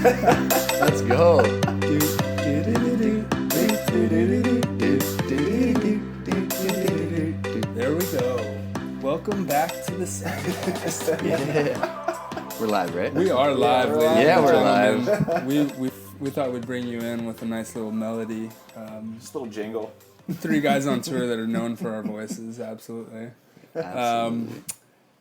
Let's go. There we go. Welcome back to the set. Yeah. We're live, right? We are live, we're ladies live. Yeah, and we're gentlemen. We thought we'd bring you in with a nice little melody. Just a little jingle. Three guys on tour that are known for our voices, absolutely. Absolutely.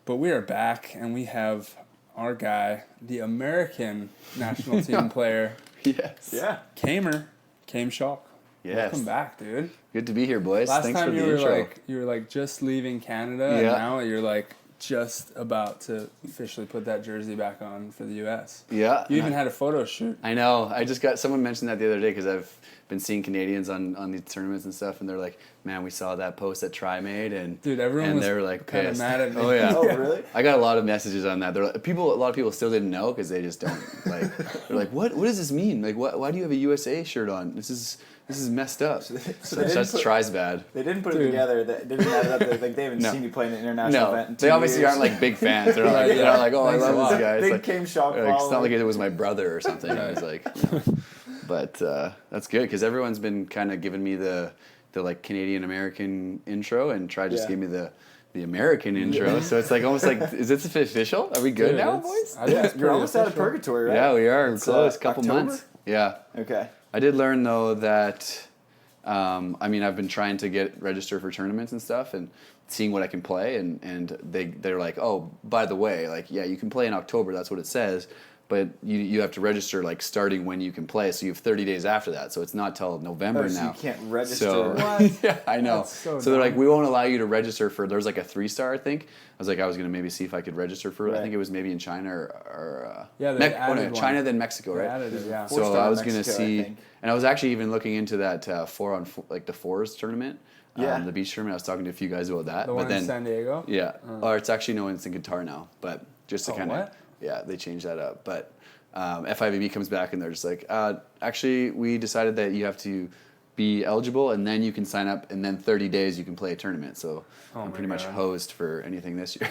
But we are back, and we have our guy, the American national team player, Yes. Yeah. Chaim Schalk. Yes. Welcome back, dude. Good to be here, boys. Last Thanks time for you the were intro. you were like just leaving Canada, and Yeah. now you're like just about to officially put that jersey back on for the U.S. Yeah. You even had a photo shoot. I know. I just got someone mentioned that the other day because I've been seeing Canadians on these tournaments and stuff, and they're like, "Man, we saw that post that Tri made," and Dude, everyone and was they were like kind of pissed. mad at me. Oh yeah. Oh, really? I got a lot of messages on that. They're like, a lot of people still didn't know because they just don't like. They're like, "What does this mean? Like, why do you have a USA shirt on? This is messed up." So they That's didn't Tri's bad. They didn't put it Dude. together. They didn't add it up. Like they haven't No. seen you play in an international event in 2 No, they obviously years. aren't like big fans. They're, like, Right, they're yeah. not like, oh, I Thanks a love lot. this guy. It's Big like, Chaim Schalk it's not follower. like it was my brother or something. I was like, you know. But that's good because everyone's been kind of giving me the like Canadian American intro, and Tri just Yeah. gave me the American intro. So it's like almost like, is this official? Are we good Dude, now, it's- boys? I think Yeah, it's you're pretty almost out of official. purgatory, right? Yeah, we are. We're It's, close. Couple October? months. Yeah. Okay. I did learn though that, I mean, I've been trying to get registered for tournaments and stuff, and seeing what I can play, and they're like, oh, by the way, like, yeah, you can play in October. That's what it says, but you have to register like starting when you can play. So you have 30 days after that. So it's not till November Oh, so now. you can't register. So What? yeah, I know. That's so they're like, dumb. we won't allow you to register for. There's like a 3-star, I think. I was gonna maybe see if I could register for. I Right. think it was maybe in China or Yeah, they added no, one. China then Mexico, They right? added it, yeah. So 4-star I was in gonna Mexico, I see, think. and I was actually even looking into that 4-on-4, like the fours tournament, Yeah. the beach tournament. I was talking to a few guys about that, The but one then in San Diego? yeah, or it's actually no, it's in Qatar now, but just to Oh, kind of what? yeah, they changed that up. But FIVB comes back and they're just like, actually, we decided that you have to be eligible and then you can sign up, and then 30 days you can play a tournament. So I'm my pretty much God. hosed for anything this year.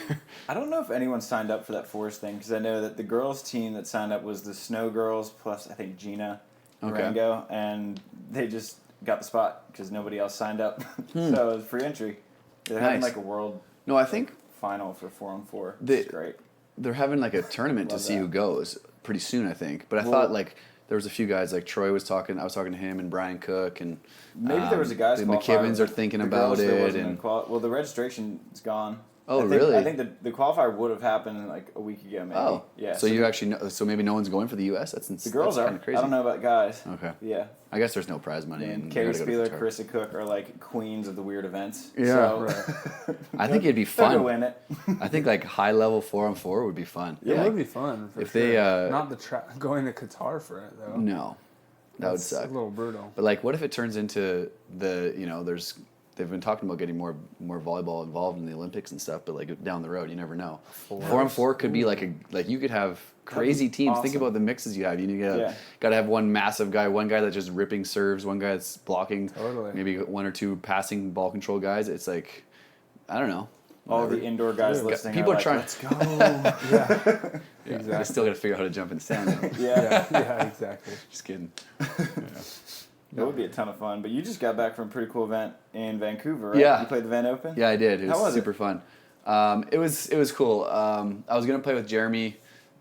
I don't know if anyone signed up for that forest thing because I know that the girls' team that signed up was the Snow Girls plus I think Gina Okay. Rango, and they just got the spot because nobody else signed up. So it was free entry. They're having Nice. like a world No, I think final for 4-on-4. They- It's great. they're having like a tournament to Love see that. who goes pretty soon, I think. But I Well- thought like there was a few guys like Troy was talking. I was talking to him and Brian Cook and Maybe there was a guys the qualifier, McKibbins but are thinking the about girls, there it wasn't a and well, the registration's gone. Oh, I think, really? I think the qualifier would have happened like a week ago, maybe. oh Yeah. So you actually know, so maybe no one's going for the U.S. the girls are. kind of crazy. I don't know about guys. Okay. Yeah. I guess there's no prize money. And And Katie you gotta go Spieler, to Qatar. Carissa Cook are like queens of the weird events. Yeah. So, I think it'd be they're gonna fun. win it. I think like high level 4-on-4 would be fun. It Yeah. would be fun. For If sure. they, Not going to Qatar for it, though. No, that would That's suck. a little brutal. But like, what if it turns into they've been talking about getting more volleyball involved in the Olympics and stuff, but like down the road, you never know. 4-on-4 could be like you could have crazy teams. Think awesome. about the mixes you have. You Yeah. got to have one massive guy, one guy that's just ripping serves, one guy that's blocking, Totally. maybe one or two passing ball control guys. It's like, I don't know. All Whatever. the indoor guys Dude, listening people are are like, trying- let's go. Yeah. Yeah, Exactly. I still got to figure out how to jump in the stand. though. yeah. Yeah, exactly. Just kidding. It would be a ton of fun. But you just got back from a pretty cool event in Vancouver, right? Yeah. You played the Van Open? Yeah, I did. It was, How was it? super fun. It was cool. I was gonna play with Jeremy,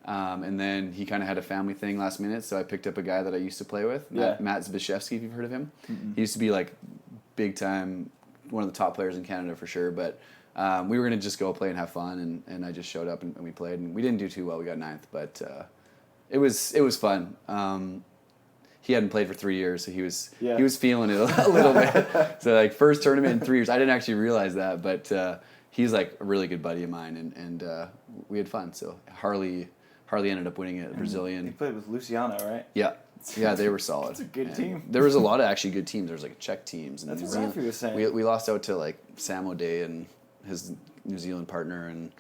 and then he kind of had a family thing last minute, so I picked up a guy that I used to play with, Yeah. Matt Zbyszewski, if you've heard of him. He used to be like big time, one of the top players in Canada for sure. But we were gonna just go play and have fun, and I just showed up and we played, and we didn't do too well. We got 9th, but it was fun. He hadn't played for 3 years, so he was feeling it a little bit. So like first tournament in 3 years, I didn't actually realize that, but he's like a really good buddy of mine, and we had fun. So Harley ended up winning it, You Brazilian. played with Luciano, right? Yeah, they were solid. It's a good And team. There was a lot of actually good teams. There was like Czech teams and That's New what Zealand. Rafi was saying. We lost out to like Sam O'Day and his New Zealand partner, and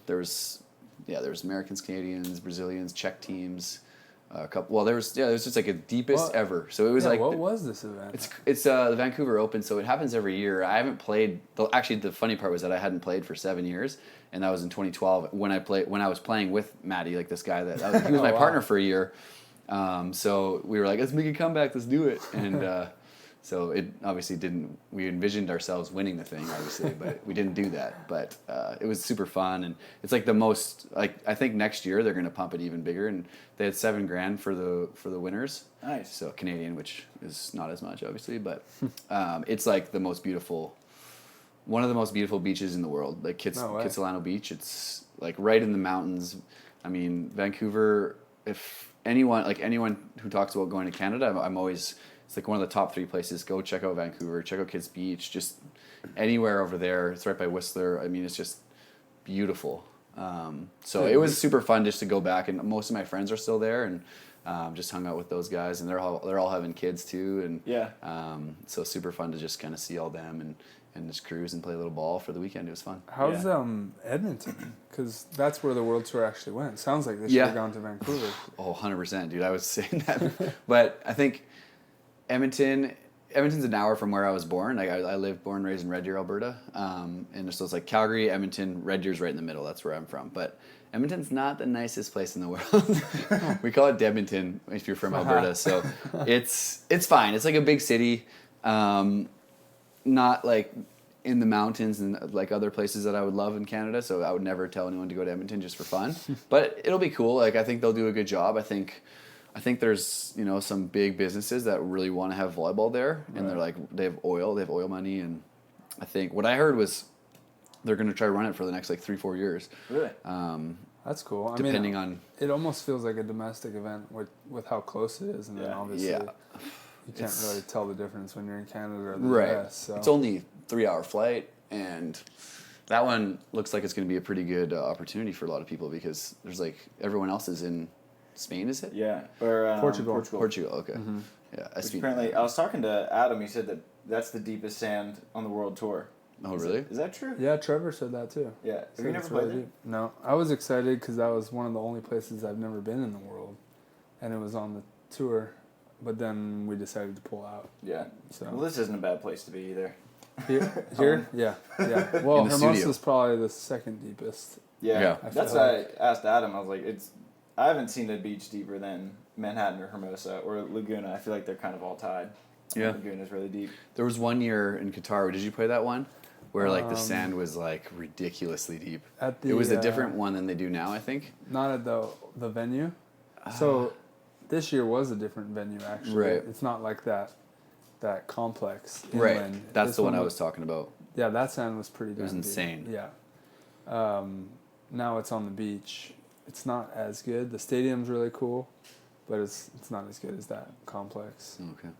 there was Americans, Canadians, Brazilians, Czech teams. a couple. Well, there was just like a deepest What? ever. So it was like what was this event? it's the Vancouver Open. So it happens every year. I haven't played. Actually, the funny part was that I hadn't played for 7 years, and that was in 2012 when I was playing with Matty, like this guy that he was my partner for a year. So we were like, let's make a comeback, let's do it, and so it obviously didn't. We envisioned ourselves winning the thing, obviously, but we didn't do that. But it was super fun, and it's like the most. Like I think next year they're gonna pump it even bigger, and they had $7,000 for the winners. Nice. So Canadian, which is not as much, obviously, but it's like the most beautiful. One of the most beautiful beaches in the world, like Kitsilano Beach. It's like right in the mountains. I mean, Vancouver. If anyone who talks about going to Canada, I'm always. It's like one of the top 3 places. Go check out Vancouver. Check out Kids Beach. Just anywhere over there. It's right by Whistler. I mean, it's just beautiful. So it was super fun just to go back, and most of my friends are still there, and just hung out with those guys, and they're all having kids too, and so super fun to just kind of see all them and just cruise and play a little ball for the weekend. It was fun. How's Edmonton? Because that's where the World Tour actually went. Sounds like they should have gone to Vancouver. Oh, 100%, dude. I was saying that, but I think Edmonton's an hour from where I was born. Like I lived, born, raised in Red Deer, Alberta, and so it's like Calgary, Edmonton, Red Deer's right in the middle. That's where I'm from. But Edmonton's not the nicest place in the world. We call it Debmonton if you're from Alberta. So it's fine. It's like a big city, not like in the mountains and like other places that I would love in Canada. So I would never tell anyone to go to Edmonton just for fun. But it'll be cool. Like I think they'll do a good job. I think there's some big businesses that really want to have volleyball there, and they're like they have oil money, and I think what I heard was they're going to try to run it for the next like 3-4 years. Really? That's cool. Depending on it, almost feels like a domestic event with how close it is, and then obviously you can't really tell the difference when you're in Canada or the US. So. It's only 3-hour flight, and that one looks like it's going to be a pretty good opportunity for a lot of people because there's like everyone else is in. Spain, is it? Yeah, or Portugal. Portugal, okay. Mm-hmm. Yeah, which apparently, I was talking to Adam. He said that's the deepest sand on the world tour. Oh, really? Is that true? Yeah, Trevor said that too. Yeah. Have you never played it? No, I was excited because that was one of the only places I've never been in the world, and it was on the tour. But then we decided to pull out. Yeah. So. Well, this isn't a bad place to be either. Here? Yeah. Well, Hermosa is probably the second deepest. Yeah. That's why I asked Adam. I was like, I haven't seen a beach deeper than Manhattan or Hermosa or Laguna. I feel like they're kind of all tied. Yeah. Laguna's really deep. There was one year in Qatar. Did you play that one? Where like the sand was like ridiculously deep. It was a different one than they do now, I think. Not at the venue. So this year was a different venue actually. Right. It's not like that complex inland. Right. That's the one I was talking about. Yeah, that sand was pretty damn It was insane. Deep. Yeah. Now it's on the beach. It's not as good. The stadium's really cool, but it's not as good as that complex. Okay.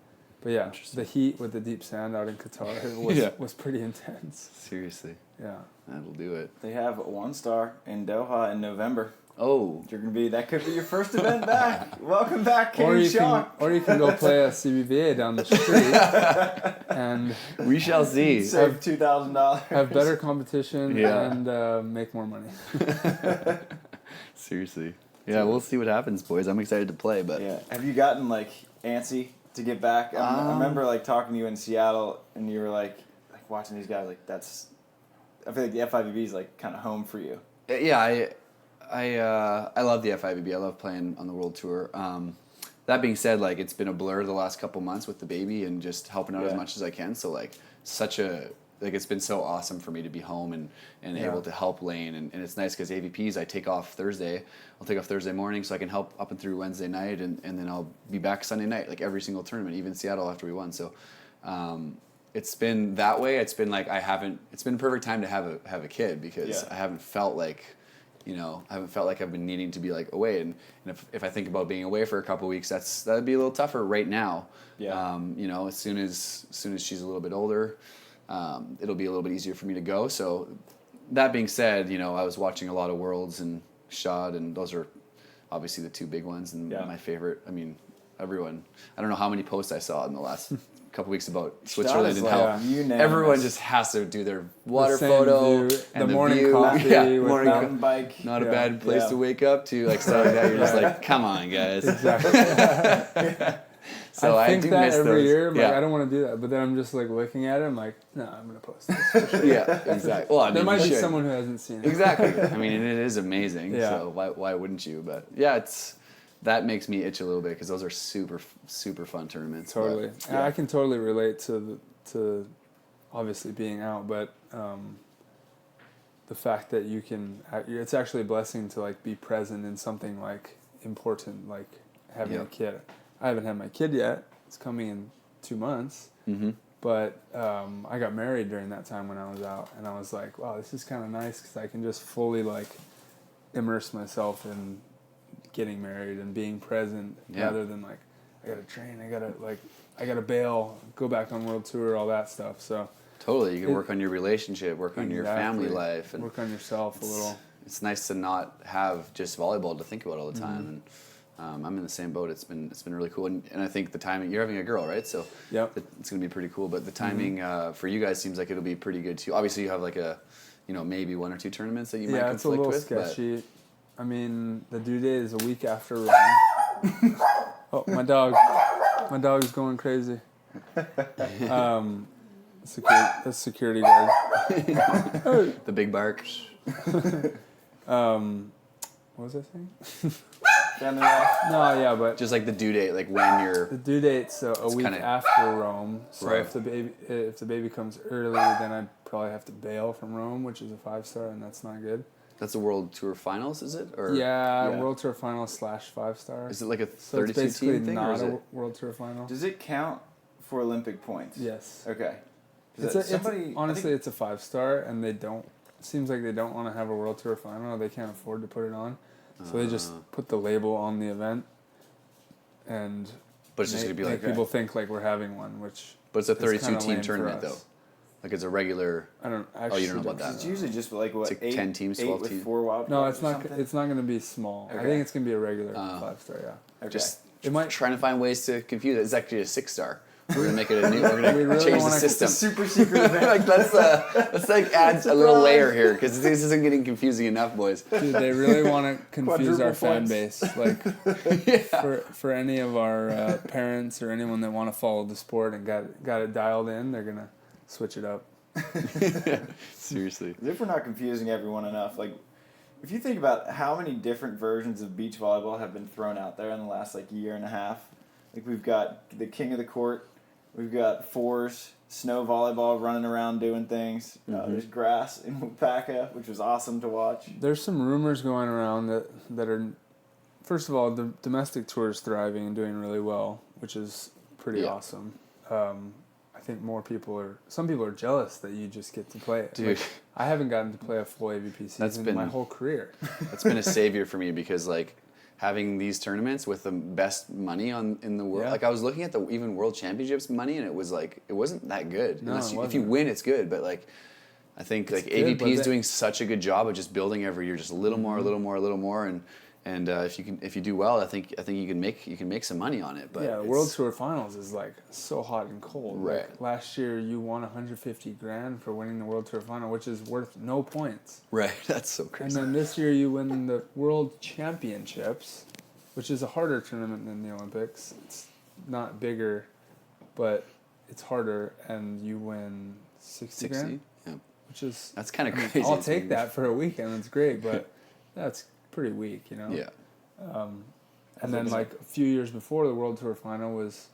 But yeah, the heat with the deep sand out in Qatar was pretty intense. Seriously. Yeah. That'll do it. They have one star in Doha in November. Oh. That could be your first event back. Welcome back, Chaim Schalk. Or you can go play a CBVA down the street. And we shall see. Save $2,000. Have better competition and make more money. Seriously. Yeah, we'll see what happens, boys. I'm excited to play, but have you gotten like antsy to get back? I remember like talking to you in Seattle, and you were like watching these guys. Like I feel like the FIVB is like kind of home for you. Yeah, I love the FIVB. I love playing on the World Tour. That being said, like it's been a blur the last couple months with the baby and just helping out as much as I can. So like it's been so awesome for me to be home and able to help Lane, and it's nice because AVPs I take off Thursday. I'll take off Thursday morning so I can help up and through Wednesday night, and then I'll be back Sunday night, like every single tournament, even Seattle after we won. So it's been that way. It's been like it's been a perfect time to have a kid because I haven't felt like I've been needing to be like away, and if I think about being away for a couple of weeks, that'd be a little tougher right now. Yeah. As soon as she's a little bit older, it'll be a little bit easier for me to go. So that being said, I was watching a lot of Worlds and Shad, and those are obviously the two big ones, and my favorite. I mean, everyone. I don't know how many posts I saw in the last couple weeks about Stade Switzerland is and like how unanimous. everyone just has to do their water same photo view, and the morning view. coffee Yeah, with morning mountain bike. Not a Yeah. bad place Yeah. to wake up to, like stuff like that. You're just like, come on, guys. Exactly. So I think do that miss every those. year. I'm yeah. like, I don't want to do that, but then I'm just like looking at it. I'm like, no, I'm gonna post this. For sure. Yeah, exactly. Well, I mean, There might you be should. someone who hasn't seen it. Exactly. I mean, and it is amazing. Yeah. So why wouldn't you? But yeah, that makes me itch a little bit because those are super fun tournaments. but, Totally. yeah. I can totally relate to obviously being out, but the fact that you can, it's actually a blessing to like be present in something like important, like having a kid. I haven't had my kid yet. It's coming in 2 months. Mm-hmm. But I got married during that time when I was out, and I was like, wow, this is kind of nice because I can just fully like immerse myself in getting married and being present rather than like I gotta train, I gotta bail, go back on world tour, all that stuff. So Totally, you can work on your relationship, work on your family life, and work on yourself a little. It's nice to not have just volleyball to think about all the time. And I'm in the same boat. It's been really cool, and I think the timing. You're having a girl, right? So Yep. it's gonna be pretty cool. But the timing for you guys seems like it'll be pretty good too. Obviously, you have like maybe 1 or 2 tournaments that you might It's a conflict little with. sketchy. I mean, the due date is a week after Rome. Oh, my dog's going crazy. Security guard. But the big bark. What was I saying? Family life. No, yeah, but Just like the due date, like when you're. the due date's a week kinda- after Rome. So Right. if the baby comes early, then I'd probably have to bail from Rome, which is a 5-star, and that's not good. That's the World Tour Finals, is it? Or Yeah, Yeah. World Tour final / 5-star. is it like a So it's 32 basically team thing, or not is a it? World Tour final. Does it count for Olympic points? Yes. Okay. Honestly, it's a 5-star, and they don't. It seems like they don't want to have a World Tour final. They can't afford to put it on, so they just put the label on the event, and But it's just gonna be like. make people think like we're having one, which. But it's a is 32 kinda team lame for tournament us. though. Like it's a regular. I don't actually. you don't know about that. It's usually just like what, It's like 10 teams, 8 12 with teams. 4 wild No, cards it's or not. something? It's not going to be small. I Okay. think it's going to be a regular 5-star. Yeah. Okay. Just It might. trying to find ways to confuse it. It's actually a 6-star. We're gonna make it a new. We're gonna We really change the wanna- system. It's a super secret event. Like let's like add a little layer here because this isn't getting confusing enough, boys. Dude, they really want to confuse our fan Quadruple base. Like, Yeah. for any of our parents or anyone that want to follow the sport and got it dialed in, they're gonna switch it up. Seriously. As if we're not confusing everyone enough. Like, if you think about how many different versions of beach volleyball have been thrown out there in the last like year and a half, like we've got the king of the court, we've got fours, snow volleyball running around doing things. There's grass in Wapaka, which was awesome to watch. There's some rumors going around that are, first of all, the domestic tour is thriving and doing really well, which is pretty awesome. I think some people are jealous that you just get to play it. Dude. Like, I haven't gotten to play a full AVP season been- my whole career. That's been a savior for me because like having these tournaments with the best money in the world. Yeah. Like I was looking at the even World Championships money and it was like it wasn't that good. No, Unless it if you wasn't. win, it's good. But like I think like good, AVP but is they- doing such a good job of just building every year, just a little more, a little more, a little more, and if you do well, I think you can make some money on it. But Yeah, the World Tour Finals is like so hot and cold. Right. Like last year, you won $150,000 for winning the World Tour Final, which is worth no points. right, that's so And crazy. then this year, you win the World Championships, which is a harder tournament than the Olympics. It's not bigger, but it's harder, and you win $60,000, Yeah, which is that's kind of crazy. I'll take that for a weekend. It's great, but that's pretty weak, you know. Yeah, And then, like, a few years before the World Tour Final was,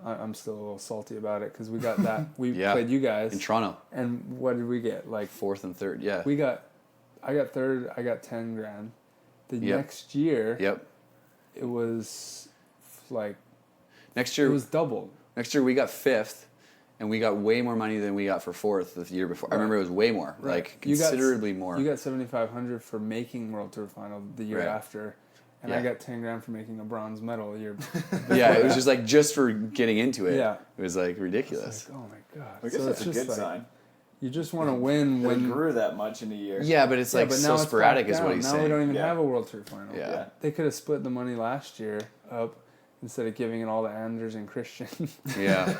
I'm still a little salty about it because we got that. We Yeah. played you guys. in Toronto, And what did we get? Like, 4th and 3rd. Yeah. I got third, I got $10,000. The Yep. next year, Yep. it was like, Next it year, was doubled. we got 5th, and we got way more money than we got for 4th the year before. I remember it was way more, like You got- considerably more. You got $7,500 for making World Tour Final the year Right. after. And I Yeah. got $10,000 for making a bronze medal the year Yeah, it was just like just for getting into it. Yeah. It was like ridiculous. It's like, oh my God. I guess So that's it's a just good like, sign. you just want to win That it when. grew that much in a year. Yeah, but it's like but so now it's sporadic back is what down. he's now saying. we don't even Yeah. have a World Tour Final. Yeah. Yeah. They could have split the money last year up instead of giving it all to Anders and Christian. Yeah.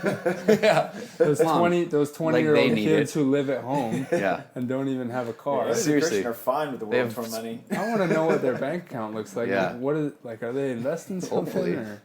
Yeah. those Mom, 20-year-old they need kids it. who live at home Yeah. and don't even have a car. Anders and Seriously. Christian are fine with the They World have Tour money. I want to know what their bank account looks like. Yeah. Like, what is like? Are they investing something, Hopefully. or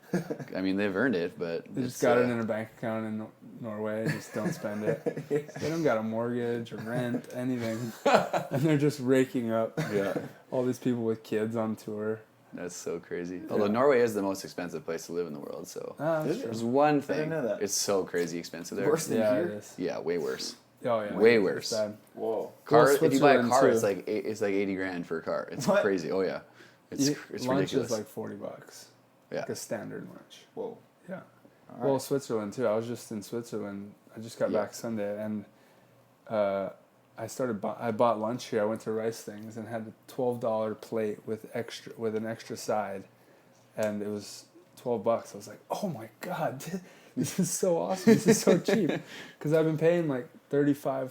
I mean, they've earned it, but they just got it in a bank account in Norway and just don't spend it? They don't got a mortgage or rent, anything, and they're just raking up Yeah. all these people with kids on tour. That's so crazy. Although Norway is the most expensive place to live in the world, so Ah, Is it? there's one thing. didn't know that. It's so crazy expensive there. Worse than Yeah, here? it is. Yeah, way worse. Oh yeah, Way it's worse. bad. Whoa. Car. Well, If you buy a Switzerland, car, too. it's like 80 grand for a car. It's What? crazy. Oh yeah, it's Lunch ridiculous. is like $40. Yeah. Like a standard lunch. Whoa. Yeah. All Well, right. Switzerland too. I was just in Switzerland. I just got Yeah. back Sunday, and I bought lunch here. I went to Rice Things and had a $12 plate with an extra side, and it was $12. I was like, oh my god, this is so awesome. This is so cheap, because I've been paying like $35-$40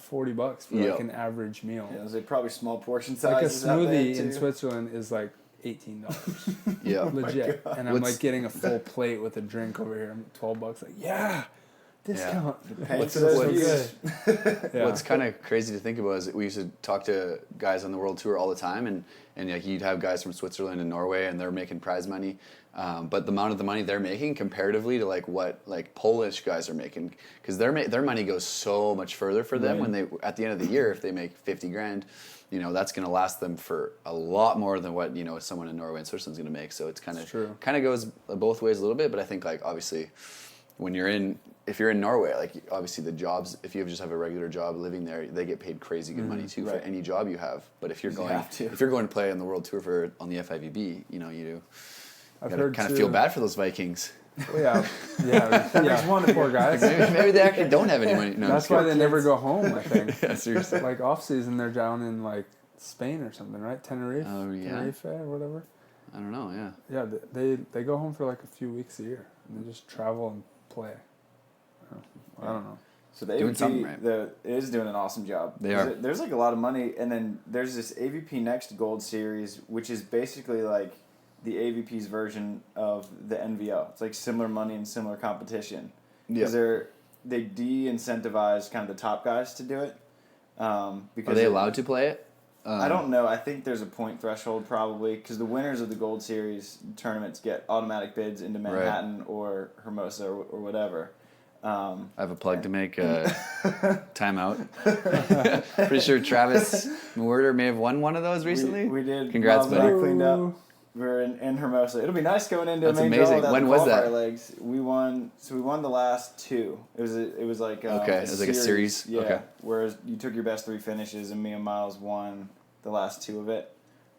for Yep. like an average meal. Yeah, those are probably small portion Like a sizes out there, smoothie in too. Switzerland is like $18. Yeah. Legit. And I'm What's- like getting a full plate with a drink over here. I'm $12. Like, yeah, discount. Paying What's- for those what's- views. Yeah. What's kind of crazy to think about is we used to talk to guys on the world tour all the time, and like you'd have guys from Switzerland and Norway, and they're making prize money, but the amount of the money they're making comparatively to like what like Polish guys are making, because their money goes so much further for them when they at the end of the year, if they make 50 grand, that's going to last them for a lot more than what someone in Norway and Switzerland's going to make. So it's true. kind of goes both ways a little bit, but I think like obviously if you're in Norway, like obviously the jobs, if you just have a regular job living there, they get paid crazy good money too for Right. any job you have. But if you're You going have to. if you're going to play on the world tour on the FIVB, you do. I've Gotta heard kind too. of feel bad for those Vikings. Yeah, yeah. one Poor guys. Maybe they actually don't have any money. No, I'm That's just why kidding. they never go home, I think. Yeah, seriously. Like off season, they're down in like Spain or something, right? Tenerife. Oh, yeah. Tenerife or whatever. I don't know. Yeah. Yeah, they go home for like a few weeks a year, and they just travel and play. I don't know. So the Doing AVP something right. it is doing an awesome job. They are. There's like a lot of money, and then there's this AVP Next Gold Series, which is basically like the AVP's version of the NVO. It's like similar money and similar competition. Yeah. Because they de-incentivize kind of the top guys to do it. Because Are they allowed to play it? I don't know. I think there's a point threshold probably, because the winners of the Gold Series tournaments get automatic bids into Manhattan or Hermosa or whatever. I have a plug to make. Timeout. Pretty sure Travis Mwerder may have won one of those recently. We did. Congrats, Miles and I buddy. cleaned up. We're in Hermosa. It'll be nice going into That's a main amazing. draw without When the was qualifier that? legs. We won. So we won the last two. It was like Okay, it was like a series? Yeah. Okay. Whereas you took your best three finishes, and me and Miles won the last two of it,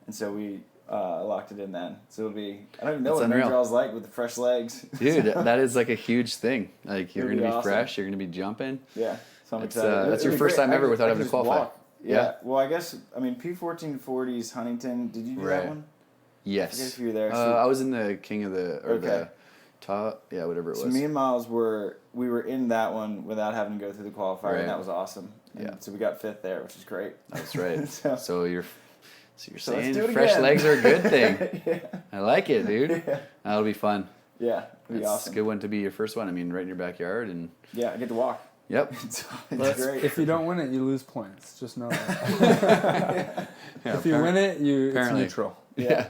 and so we locked it in then. So it'll be. I don't even know That's what unreal. main draw's like with the fresh legs. Dude, that is like a huge thing. Like you're It'll gonna be be awesome. fresh. You're gonna be jumping. Yeah. So I'm It's, excited. that's It'll your be first great. time I ever could- without I having could to just qualify. walk. Yeah. Yeah. Well, I guess P14 40s Huntington. Did you do that Right. one? I forget Yes. if you were there. I was in the King of the Okay. the top. Yeah, whatever it So was. me and Miles were in that one without having to go through the qualifier, Right. and that was awesome. And Yeah. so we got fifth there, which is great. That's right. So- So you're let's saying do it fresh again. legs are a good thing. yeah. I like it, dude. Yeah. That'll be fun. Yeah. It'll be It's awesome. a good one to be your first one. I mean, right in your backyard, and Yeah, I get to walk. yep. It's But great. if you don't win it, you lose points. Just know that. Yeah, If you win it, it's apparently. neutral. Yeah.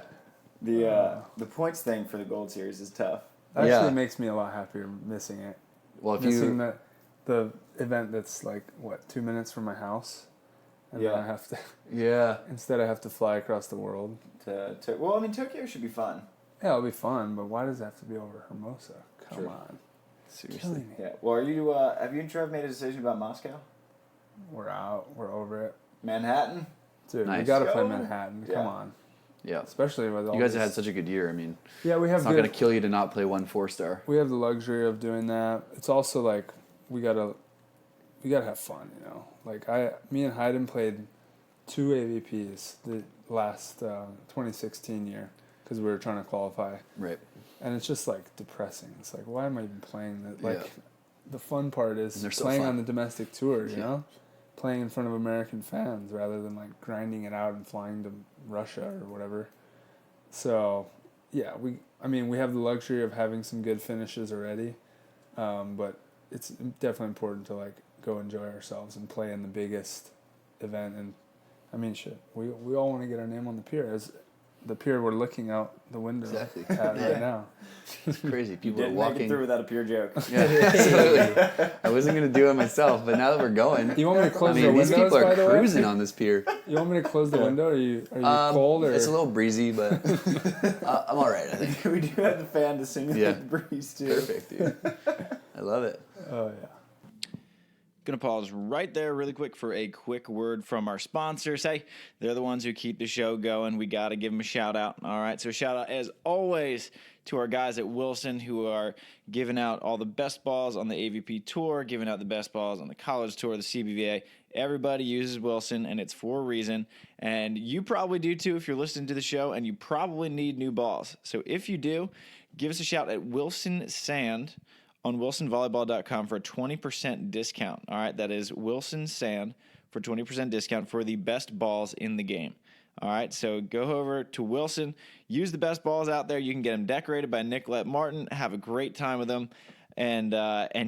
The points thing for the Gold Series is tough. That Yeah. actually makes me a lot happier missing it. Well, if Missing you the event that's like 2 minutes from my house, and then Yeah. I have to yeah. instead I have to fly across the world. Well, I mean, Tokyo should be fun. Yeah, it'll be fun, but why does it have to be over Hermosa? Come Sure. on, Seriously. killing me. Yeah. Well, have you and Trev made a decision about Moscow? We're out. We're over it, Manhattan? dude. We Nice. gotta play Go. Manhattan. Yeah. Come on, Yeah. especially with all You guys this. have had such a good year. I mean, Yeah, we have it's not going to kill you to not play 1 4-star. we have the luxury of doing that. It's also like we gotta have fun, you know. Like me and Hayden played 2 AVPs the last 2016 year because we were trying to qualify, Right. and it's just like depressing. It's like, why am I even playing that? Like Yeah. the fun part is And they're so playing fun. on the domestic tour, you Yeah. know, playing in front of American fans rather than like grinding it out and flying to Russia or whatever. So yeah, we have the luxury of having some good finishes already, but it's definitely important to like go enjoy ourselves and play in the biggest event. And I mean, shit, we all want to get our name on the pier, as the pier we're looking out the window Exactly. at right now. It's crazy. People are Didn't walking make it through without a pure joke. Yeah, absolutely. I wasn't gonna do it myself, but now that we're going, You want me to close the these windows, people by are the way? cruising on this pier. You want me to close the window? Are you cold or? It's a little breezy, but I'm all right. I think. We do have the fan to simulate the breeze too. Perfect, dude. I love it. Oh yeah. Going to pause right there really quick for a quick word from our sponsors. Hey, they're the ones who keep the show going. We got to give them a shout out. All right, so shout out as always to our guys at Wilson who are giving out all the best balls on the AVP Tour, giving out the best balls on the College Tour, the CBVA. Everybody uses Wilson, and it's for a reason. And you probably do too if you're listening to the show, and you probably need new balls. So if you do, give us a shout at Wilson Sand on wilsonvolleyball.com for a 20% discount. All right, that is Wilson Sand for 20% discount for the best balls in the game. All right, so go over to Wilson, use the best balls out there. You can get them decorated by Nicolette Martin. Have a great time with them, and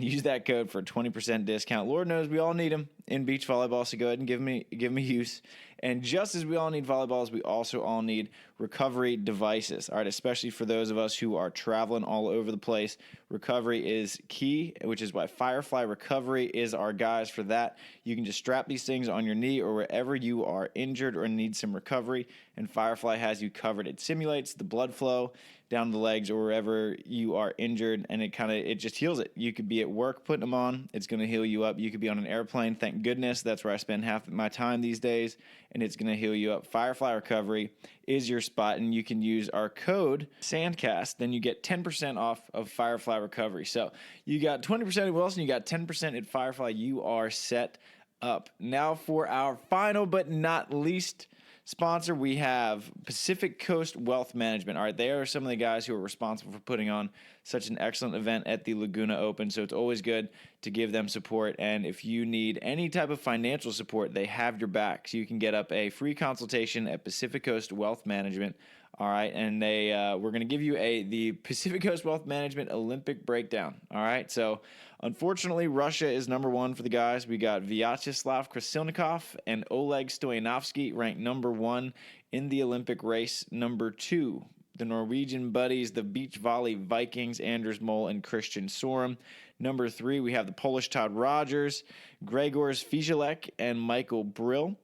use that code for a 20% discount. Lord knows we all need them in beach volleyball, so go ahead and give me use. And just as we all need volleyballs, we also all need recovery devices, all right, especially for those of us who are traveling all over the place. Recovery is key, which is why Firefly Recovery is our guys for that. You can just strap these things on your knee or wherever you are injured or need some recovery, and Firefly has you covered. It simulates the blood flow down the legs or wherever you are injured, and it just heals it. You could be at work putting them on. It's going to heal you up. You could be on an airplane. Thank goodness. That's where I spend half of my time these days, and it's going to heal you up. Firefly Recovery is your spot, and you can use our code SANDCAST. Then you get 10% off of Firefly Recovery. So you got 20% at Wilson. You got 10% at Firefly. You are set up. Now for our final but not least sponsor, we have Pacific Coast Wealth Management. All right, they are some of the guys who are responsible for putting on such an excellent event at the Laguna Open, so it's always good to give them support. And if you need any type of financial support, they have your back. So you can get up a free consultation at Pacific Coast Wealth Management. All right, and we're going to give you the Pacific Coast Wealth Management Olympic breakdown. All right, so unfortunately, Russia is number one for the guys. We got Vyacheslav Krasilnikov and Oleg Stoyanovsky ranked number one in the Olympic race. Number two, the Norwegian buddies, the beach volley Vikings, Anders Mol and Christian Sorum. Number three, we have the Polish Todd Rogers, Gregors Fijalek, and Michael Brill.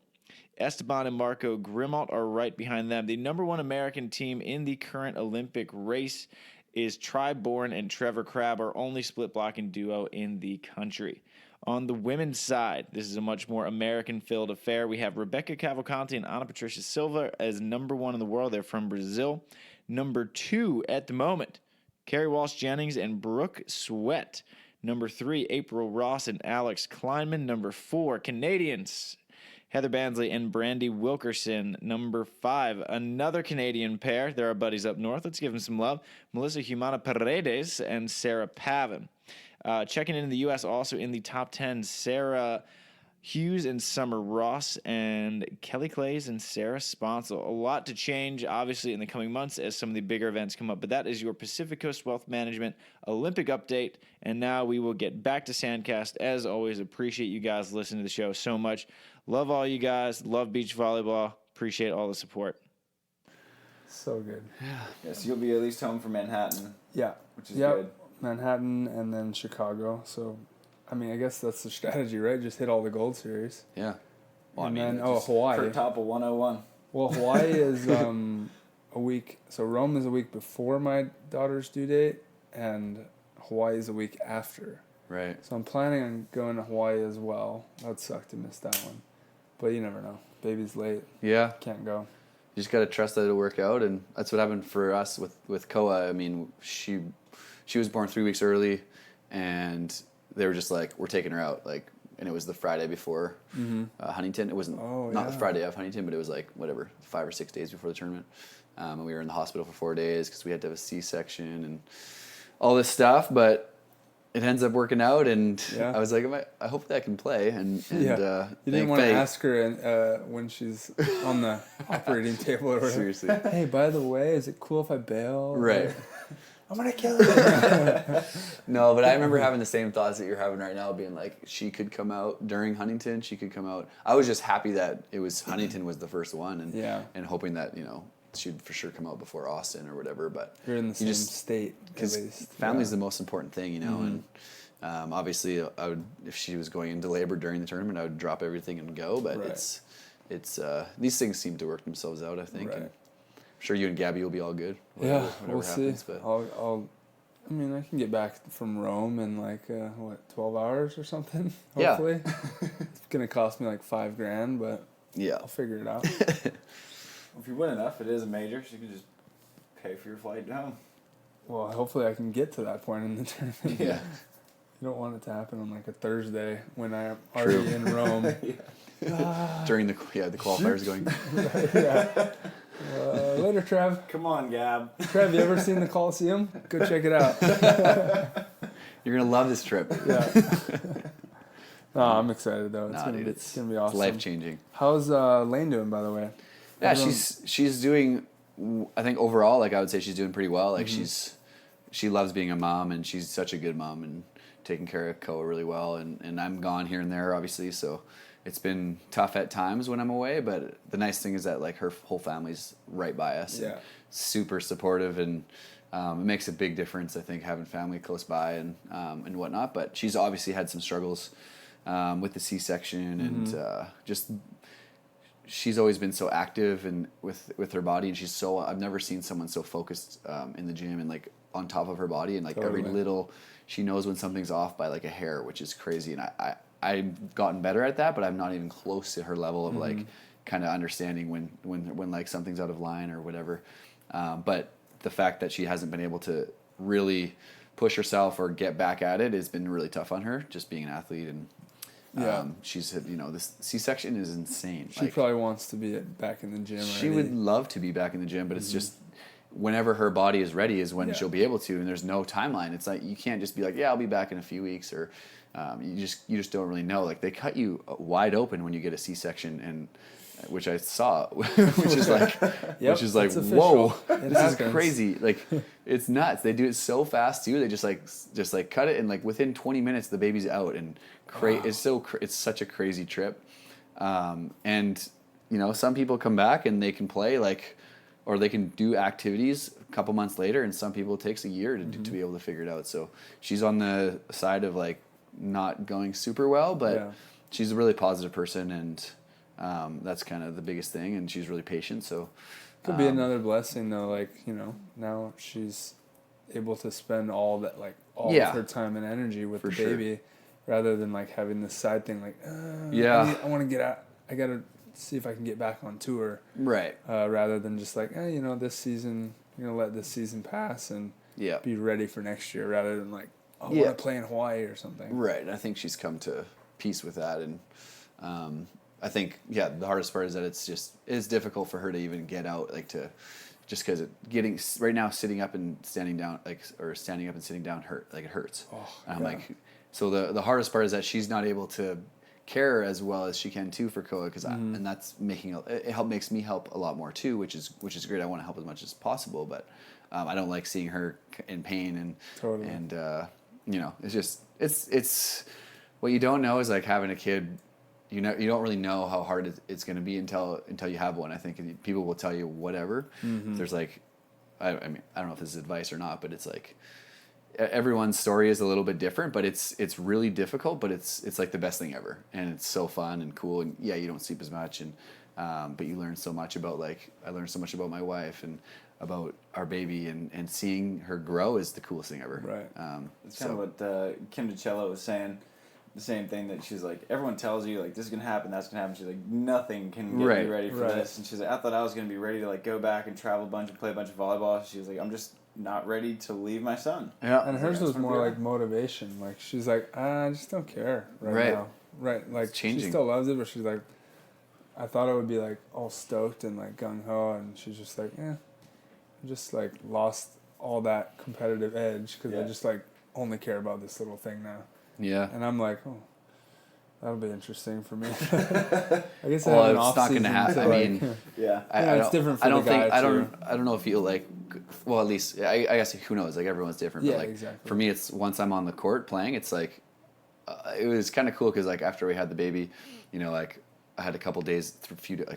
Esteban and Marco Grimault are right behind them. The number one American team in the current Olympic race is Bourne and Trevor Crabb, our only split blocking duo in the country. On the women's side, this is a much more American-filled affair. We have Rebecca Cavalcanti and Ana Patricia Silva as number one in the world. They're from Brazil. Number two at the moment, Carrie Walsh-Jennings and Brooke Sweat. Number three, April Ross and Alex Kleinman. Number four, Canadians, Heather Bansley and Brandy Wilkerson. Number five, another Canadian pair. They're our buddies up north. Let's give them some love. Melissa Humana Paredes and Sarah Pavin. Checking in the U.S. also in the top 10, Sarah Hughes and Summer Ross and Kelly Clays and Sarah Sponsel. A lot to change, obviously, in the coming months as some of the bigger events come up. But that is your Pacific Coast Wealth Management Olympic update. And now we will get back to Sandcast. As always, appreciate you guys listening to the show so much. Love all you guys. Love beach volleyball. Appreciate all the support. So good. Yes, you'll be at least home from Manhattan. Yeah. Which is good. Manhattan and then Chicago. So, I mean, I guess that's the strategy, right? Just hit all the Gold Series. Yeah. Well, and then, Hawaii. For top of 101. Well, Hawaii is a week. So Rome is a week before my daughter's due date, and Hawaii is a week after. Right. So I'm planning on going to Hawaii as well. That would suck to miss that one. But you never know. Baby's late. Yeah. Can't go. You just got to trust that it'll work out, and that's what happened for us with Koa. I mean, she was born 3 weeks early, and they were just like, we're taking her out, like, and it was the Friday before Huntington. It wasn't not the Friday of Huntington, but it was like 5 or 6 days before the tournament. And we were in the hospital for 4 days because we had to have a C-section and all this stuff. But it ends up working out, and Yeah. I was like, I hope that I can play. And You didn't want to ask her when she's on the operating table or whatever. Seriously. Hey, by the way, is it cool if I bail? Right. I'm going to kill her. No, but I remember having the same thoughts that you're having right now, being like, she could come out during Huntington. She could come out. I was just happy that Huntington was the first one, and hoping that, she'd for sure come out before Austin or whatever. But you're in the same state, because family's the most important thing, and obviously I would, if she was going into labor during the tournament, I would drop everything and go. But it's these things seem to work themselves out, I think. And I'm sure you and Gabby will be all good. Whatever we'll happens, see. But I mean, I can get back from Rome in 12 hours or something. Hopefully, it's gonna cost me like $5,000, but I'll figure it out. If you win enough, it is a major, so you can just pay for your flight home. Well, hopefully I can get to that point in the tournament. Yeah. You don't want it to happen on a Thursday when I'm already in Rome. during the qualifiers going. Later, Trev. Come on, Gab. Trev, you ever seen the Coliseum? Go check it out. You're gonna love this trip. Yeah. No, I'm excited though. It's gonna be awesome. It's life changing. How's Lane doing, by the way? Yeah, she's doing. I think overall, I would say she's doing pretty well. She loves being a mom, and she's such a good mom and taking care of Koa really well. And I'm gone here and there, obviously, so it's been tough at times when I'm away. But the nice thing is that her whole family's right by us. Yeah. Super supportive, and it makes a big difference. I think having family close by and whatnot. But she's obviously had some struggles with the C-section and just. She's always been so active and with her body, and I've never seen someone so focused in the gym and on top of her body, and every little, she knows when something's off by a hair, which is crazy. And I've gotten better at that, but I'm not even close to her level of kind of understanding when something's out of line or whatever. But the fact that she hasn't been able to really push herself or get back at it has been really tough on her, just being an athlete. And she's this C-section is insane. She probably wants to be back in the gym. She would love to be back in the gym, but it's just whenever her body is ready is when she'll be able to, and there's no timeline. It's you can't just be I'll be back in a few weeks, or you just don't really know. They cut you wide open when you get a C-section, and which I saw, which is whoa, this is crazy. It's nuts. They do it so fast too. They just cut it, and within 20 minutes the baby's out, and it's such a crazy trip. And some people come back and they can play or they can do activities a couple months later, and some people it takes a year to be able to figure it out. So she's on the side of not going super well, but she's a really positive person, and that's kind of the biggest thing, and she's really patient. So could be another blessing though. Now she's able to spend all that of her time and energy with the baby, rather than having this side thing I want to get out. I gotta see if I can get back on tour. Right. Rather than just this season, let this season pass and be ready for next year, rather than I want to play in Hawaii or something. Right. I think she's come to peace with that, and I think the hardest part is that it's difficult for her to even get out, just because right now sitting up and standing down or standing up and sitting down it hurts. So the hardest part is that she's not able to care as well as she can too for Koa, and that's makes me help a lot more too, which is great. I want to help as much as possible, but I don't like seeing her in pain, and it's what you don't know is having a kid. You don't really know how hard it's going to be until you have one. I think people will tell you whatever. There's I don't know if this is advice or not, but it's everyone's story is a little bit different, but it's really difficult, but it's the best thing ever, and it's so fun and cool. And you don't sleep as much, and but you learn so much about I learned so much about my wife and about our baby, and seeing her grow is the coolest thing ever. Right. It's kind of what Kim DiCello was saying. The same thing that she's everyone tells you this is gonna happen, that's gonna happen. She's nothing can get me ready for this. And she's I thought I was gonna be ready to go back and travel a bunch and play a bunch of volleyball. She was I'm just not ready to leave my son. Yeah. And hers was more motivation. She's I just don't care right now. Right. It's changing. She still loves it, but she's I thought I would be all stoked and gung ho, and she's just I just lost all that competitive edge because I just only care about this little thing now. Yeah. And I'm like, oh, that'll be interesting for me. I guess Well, I have an it's not going to happen. I mean, Yeah. it's different for the guy, I too. don't know if you like. Well, at least I guess who knows? Like everyone's different. Yeah, but like exactly. for me, it's once I'm on the court playing, it's like it was kind of cool because like after we had the baby, like I had a couple days,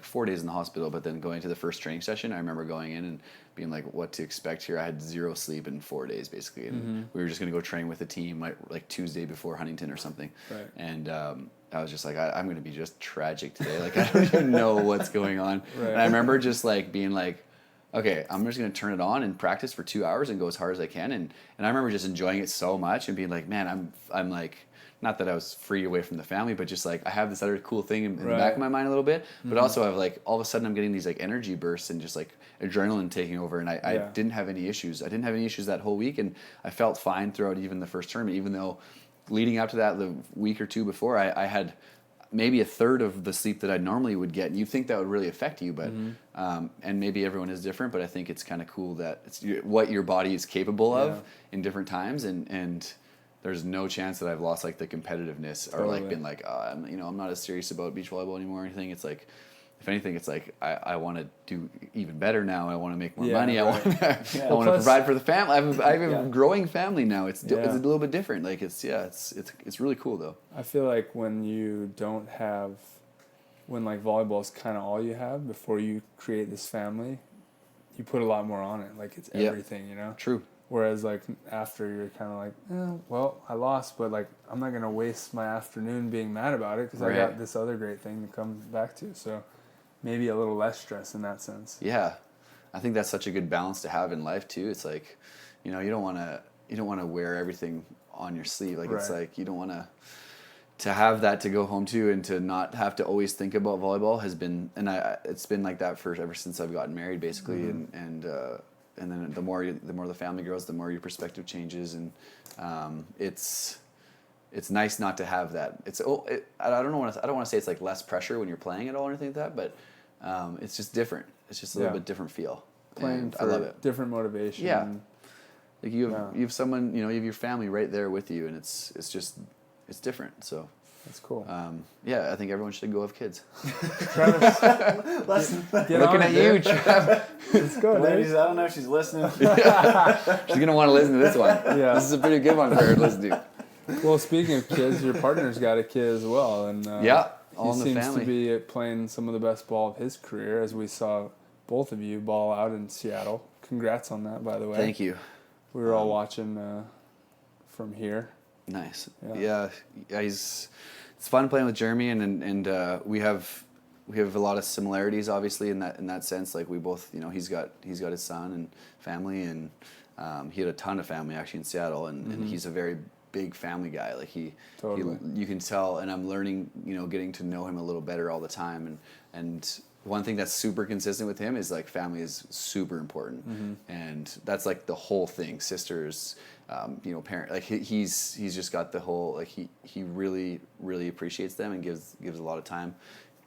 4 days in the hospital, but then going to the first training session, I remember going in and being like, what to expect here. I had 0 sleep in 4 days basically, and we were just gonna go train with the team like Tuesday before Huntington or something, Right. and I was just like, I'm gonna be just tragic today. Like I don't even know what's going on. Right. And I remember just like being like, okay, I'm just gonna turn it on and practice for 2 hours and go as hard as I can. And I remember just enjoying it so much and being like, man, I'm like, not that I was free away from the family, but just like I have this other cool thing in the back of my mind a little bit. But also I've like all of a sudden I'm getting these like energy bursts and just like adrenaline taking over. And I didn't have any issues. I didn't have any issues that whole week, and I felt fine throughout even the first tournament, even though leading up to that the week or two before I had maybe a third of the sleep that I normally would get. And you'd think that would really affect you, but and maybe everyone is different, but I think it's kind of cool that it's what your body is capable of in different times, and there's no chance that I've lost like the competitiveness or like been like I'm not as serious about beach volleyball anymore or anything. It's like, if anything, it's like I want to do even better now. I want to make more money. Right. I want to provide for the family. I have a growing family now. It's a little bit different. Like it's really cool though. I feel like when like volleyball is kind of all you have before you create this family, you put a lot more on it. Like it's everything, True. Whereas like after you're kind of like, well, I lost, but like I'm not gonna waste my afternoon being mad about it because I got this other great thing to come back to. So maybe a little less stress in that sense. Yeah, I think that's such a good balance to have in life too. It's like, you don't want to wear everything on your sleeve. Like it's like you don't want to have that to go home to, and to not have to always think about volleyball has been, and it's been like that ever since I've gotten married basically, and then the more the family grows, the more your perspective changes, and it's nice not to have that. I don't want to say it's like less pressure when you're playing at all or anything like that, but it's just different. It's just a little bit different feel. Playing for I love it. Different motivation. Yeah, like you have someone, you have your family right there with you, and it's different. So that's cool. I think everyone should go have kids. Travis, looking at you, Trav. Let's go, Ladies, I don't know if she's listening. She's gonna want to listen to this one. Yeah. This is a pretty good one for her to listen to. Well, speaking of kids, your partner's got a kid as well, and all he in the seems family. to be playing some of the best ball of his career, as we saw both of you ball out in Seattle. Congrats on that, by the way. Thank you. We were all watching from here. Nice. Yeah. It's fun playing with Jeremy, and we have a lot of similarities, obviously, in that sense. Like we both, he's got his son and family, and he had a ton of family actually in Seattle, and he's a very big family guy. Like he you can tell, and I'm learning, getting to know him a little better all the time, and one thing that's super consistent with him is like family is super important, and that's like the whole thing. Sisters, parent, like he's just got the whole, like he really appreciates them and gives a lot of time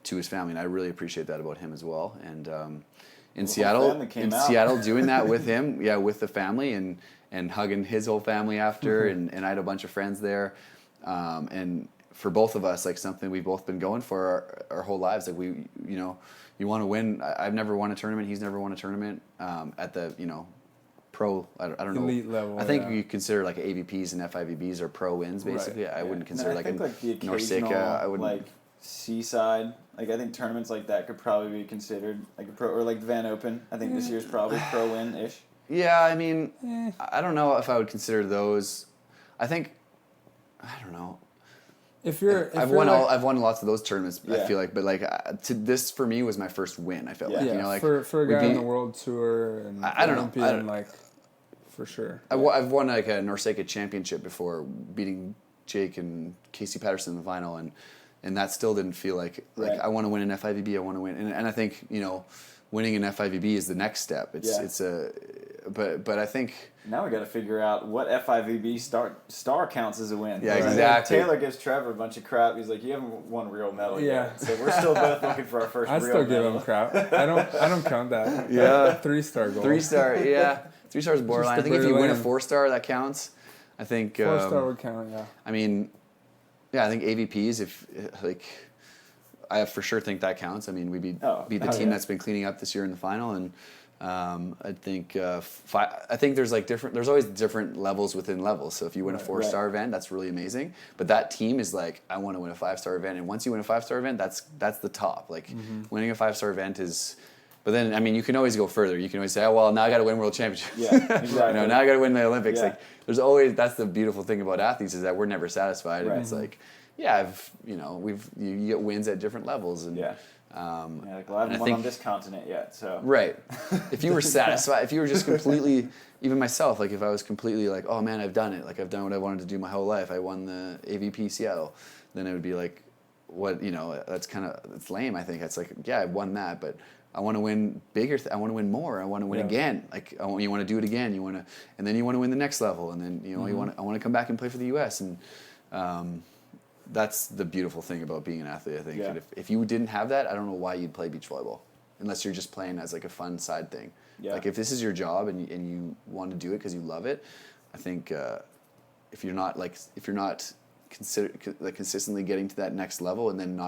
to his family, and I really appreciate that about him as well. And in Seattle, doing that with him, with the family, and hugging his whole family after, and I had a bunch of friends there, and for both of us, like something we've both been going for our whole lives. Like you want to win. I've never won a tournament. He's never won a tournament at the pro. I don't know. Elite level. I think you consider like AVPs and FIVBs are pro wins basically. Right. I wouldn't consider I think like the occasional, NORCECA. I wouldn't like Seaside. Like I think tournaments like that could probably be considered like a pro, or like the Van Open. I think this year's probably pro win ish. Yeah, I mean, I don't know if I would consider those. I think, I don't know. I've won lots of those tournaments. I feel like, but like this for me was my first win. I felt like like for a guy on the world tour and I don't know. Olympian, like for sure. I've won like a NORCECA championship before, beating Jake and Casey Patterson in the final, and that still didn't feel like I want to win an FIVB. I want to win, and I think winning an FIVB is the next step. But I think now we got to figure out what FIVB star counts as a win. Yeah, exactly. Taylor gives Trevor a bunch of crap. He's like, you haven't won a real medal Yeah. yet. So we're still both looking for our first I real still medal. give him crap. I don't count that. Yeah. 3-star goal. 3-star, yeah. 3 stars borderline. I think if you win a 4-star, that counts. I think 4-star would count. Yeah. I mean, yeah, I think AVPs. If I for sure think that counts. I mean, we beat the team that's been cleaning up this year in the final, and I think I think there's like different. There's always different levels within levels. So if you win a 4-star event, that's really amazing. But that team is like, I want to win a 5-star event, and once you win a 5-star event, that's the top. Like winning a 5-star event is. But then, I mean, you can always go further. You can always say, oh, well, now I got to win world championships. Yeah, exactly. Now I got to win the Olympics. Like, there's always, that's the beautiful thing about athletes is that we're never satisfied. And it's like, yeah, you get wins at different levels. And, like, well, I haven't won on this continent yet, so. Right. If you were satisfied, if you were just completely, even myself, like if I was completely like, oh man, I've done it. Like I've done what I wanted to do my whole life. I won the AVP Seattle. Then it would be like, what, that's kind of, it's lame, I think. It's like, yeah, I won that, but I want to win bigger. I want to win more. I want to win again. Like you want to do it again. You want to, and then you want to win the next level. And then I want to come back and play for the U.S. And that's the beautiful thing about being an athlete. I think that if you didn't have that, I don't know why you'd play beach volleyball, unless you're just playing as like a fun side thing. Yeah. Like if this is your job and you want to do it because you love it, I think if you're not consistently getting to that next level, and then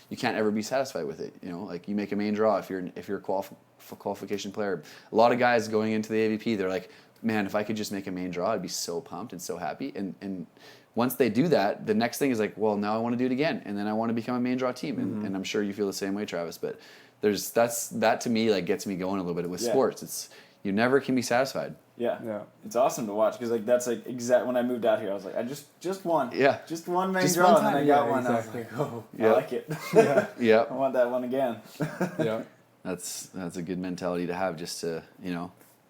you can't ever be satisfied with it. Like you make a main draw if you're a qualification player. A lot of guys going into the AVP, they're like, man, if I could just make a main draw, I'd be so pumped and so happy. And once they do that, the next thing is like, well, now I want to do it again, and then I want to become a main draw team. And I'm sure you feel the same way, Travis. But that to me like gets me going a little bit with sports. It's you never can be satisfied. Yeah. It's awesome to watch because like that's like exact when I moved out here, I was like, I just won. Yeah. Just one main draw, and then I got one. Exactly. I was like, oh, I like it. Yeah. I want that one again. Yeah. That's a good mentality to have, just to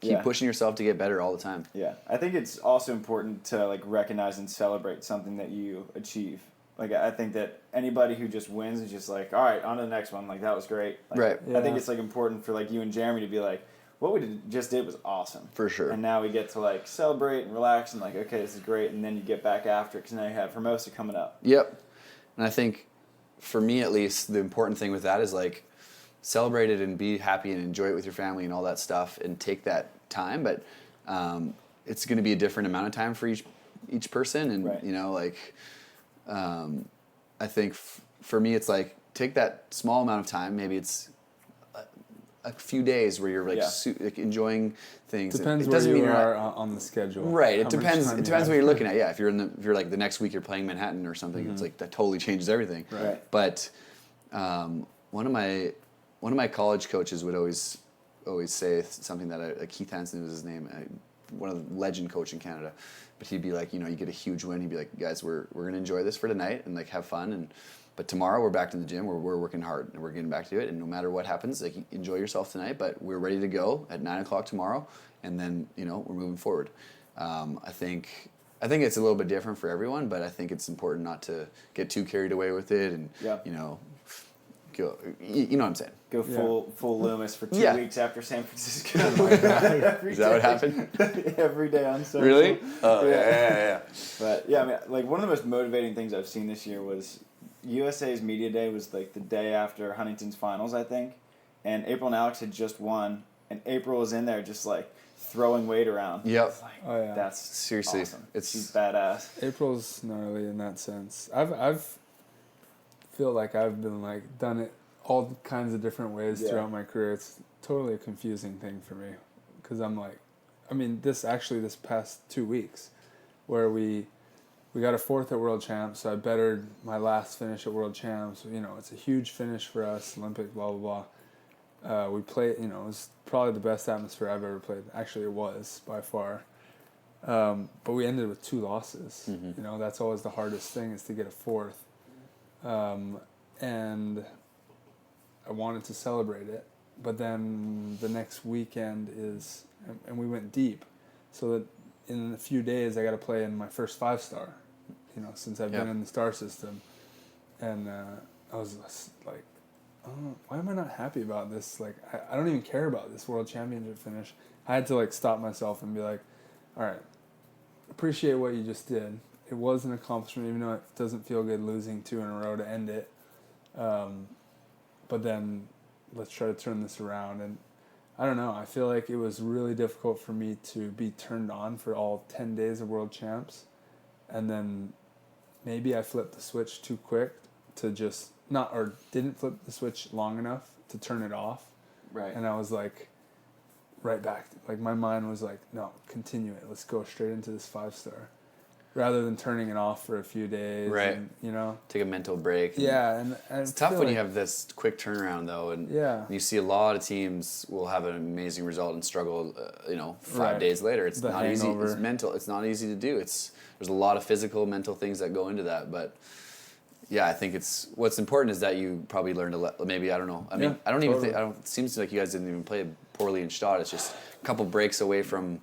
keep pushing yourself to get better all the time. Yeah, I think it's also important to like recognize and celebrate something that you achieve. Like I think that anybody who just wins is just like, all right, on to the next one. Like that was great. Like, right. I think it's like important for like you and Jeremy to be like, what we just did was awesome. For sure. And now we get to like celebrate and relax and like, okay, this is great. And then you get back after it because now you have Hermosa coming up. Yep. And I think for me at least, the important thing with that is like celebrate it and be happy and enjoy it with your family and all that stuff and take that time. But it's going to be a different amount of time for each person. And, I think for me, it's like take that small amount of time. Maybe it's a few days where you're like enjoying things. Depends where you are on the schedule. Right. It depends. It depends what you're looking at. Yeah. If you're like the next week you're playing Manhattan or something, it's like that totally changes everything. Right. But one of my college coaches would always say something that Keith Hansen was his name, one of the legend coach in Canada. But he'd be like, you get a huge win. He'd be like, guys, we're gonna enjoy this for tonight and like have fun But tomorrow we're back in the gym. We're working hard and we're getting back to it. And no matter what happens, like enjoy yourself tonight. But we're ready to go at 9:00 tomorrow, and then we're moving forward. I think it's a little bit different for everyone, but I think it's important not to get too carried away with it and go. You know what I'm saying? Go full Loomis for 2 weeks after San Francisco. Is that what happened? Every day on social. Really? Oh yeah. But yeah, I mean, like one of the most motivating things I've seen this year was USA's Media Day was like the day after Huntington's finals, I think, and April and Alex had just won, and April was in there just like throwing weight around. Yep. Like, that's seriously awesome. She's badass. April's gnarly in that sense. I've feel like I've been like done it all kinds of different ways throughout my career. It's totally a confusing thing for me because I'm like, I mean, this past 2 weeks where we got a 4th at World Champs, so I bettered my last finish at World Champs. It's a huge finish for us, Olympic, blah, blah, blah. We played, it was probably the best atmosphere I've ever played. Actually, it was, by far. But we ended with 2 losses. Mm-hmm. That's always the hardest thing, is to get a 4th. And I wanted to celebrate it. But then the next weekend and we went deep. So that in a few days, I got to play in my first 5-star. Since I've been in the star system. And I was like, oh, why am I not happy about this? Like, I don't even care about this world championship finish. I had to like stop myself and be like, all right, appreciate what you just did. It was an accomplishment, even though it doesn't feel good losing 2 in a row to end it. But then let's try to turn this around. And I don't know. I feel like it was really difficult for me to be turned on for all 10 days of world champs. And then maybe I flipped the switch too quick to just didn't flip the switch long enough to turn it off. Right. And I was like, right back. Like my mind was like, no, continue it. Let's go straight into this 5-star. Rather than turning it off for a few days. Right. And, you know? Take a mental break. Yeah. And it's tough when you have this quick turnaround, though. And you see a lot of teams will have an amazing result and struggle, 5 days later. It's not easy. It's mental. It's not easy to do. There's a lot of physical, mental things that go into that. But, yeah, I think what's important is that you probably learn to maybe, I don't know. I mean, I don't even think, it seems like you guys didn't even play poorly in Stad. It's just a couple breaks away from...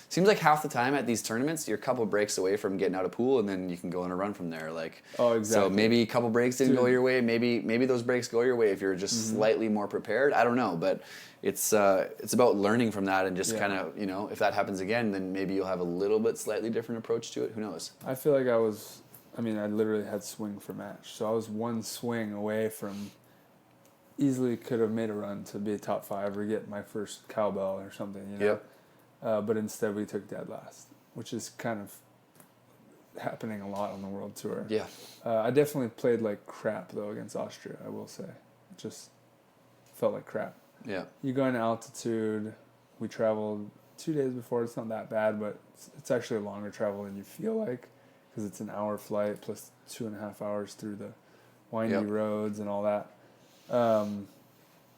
Seems like half the time at these tournaments, you're a couple breaks away from getting out of pool, and then you can go on a run from there. Like, exactly. So maybe a couple breaks didn't go your way. Maybe those breaks go your way if you're just slightly more prepared. I don't know, but it's about learning from that and just kind of, if that happens again, then maybe you'll have a little bit slightly different approach to it. Who knows? I feel like I literally had swing for match, so I was one swing away from easily could have made a run to be a top 5 or get my first cowbell or something. Yep. But instead we took dead last, which is kind of happening a lot on the World Tour. Yeah. I definitely played like crap, though, against Austria, I will say. It just felt like crap. Yeah. You go into altitude. We traveled 2 days before. It's not that bad, but it's actually a longer travel than you feel like because it's an hour flight plus 2.5 hours through the windy roads and all that.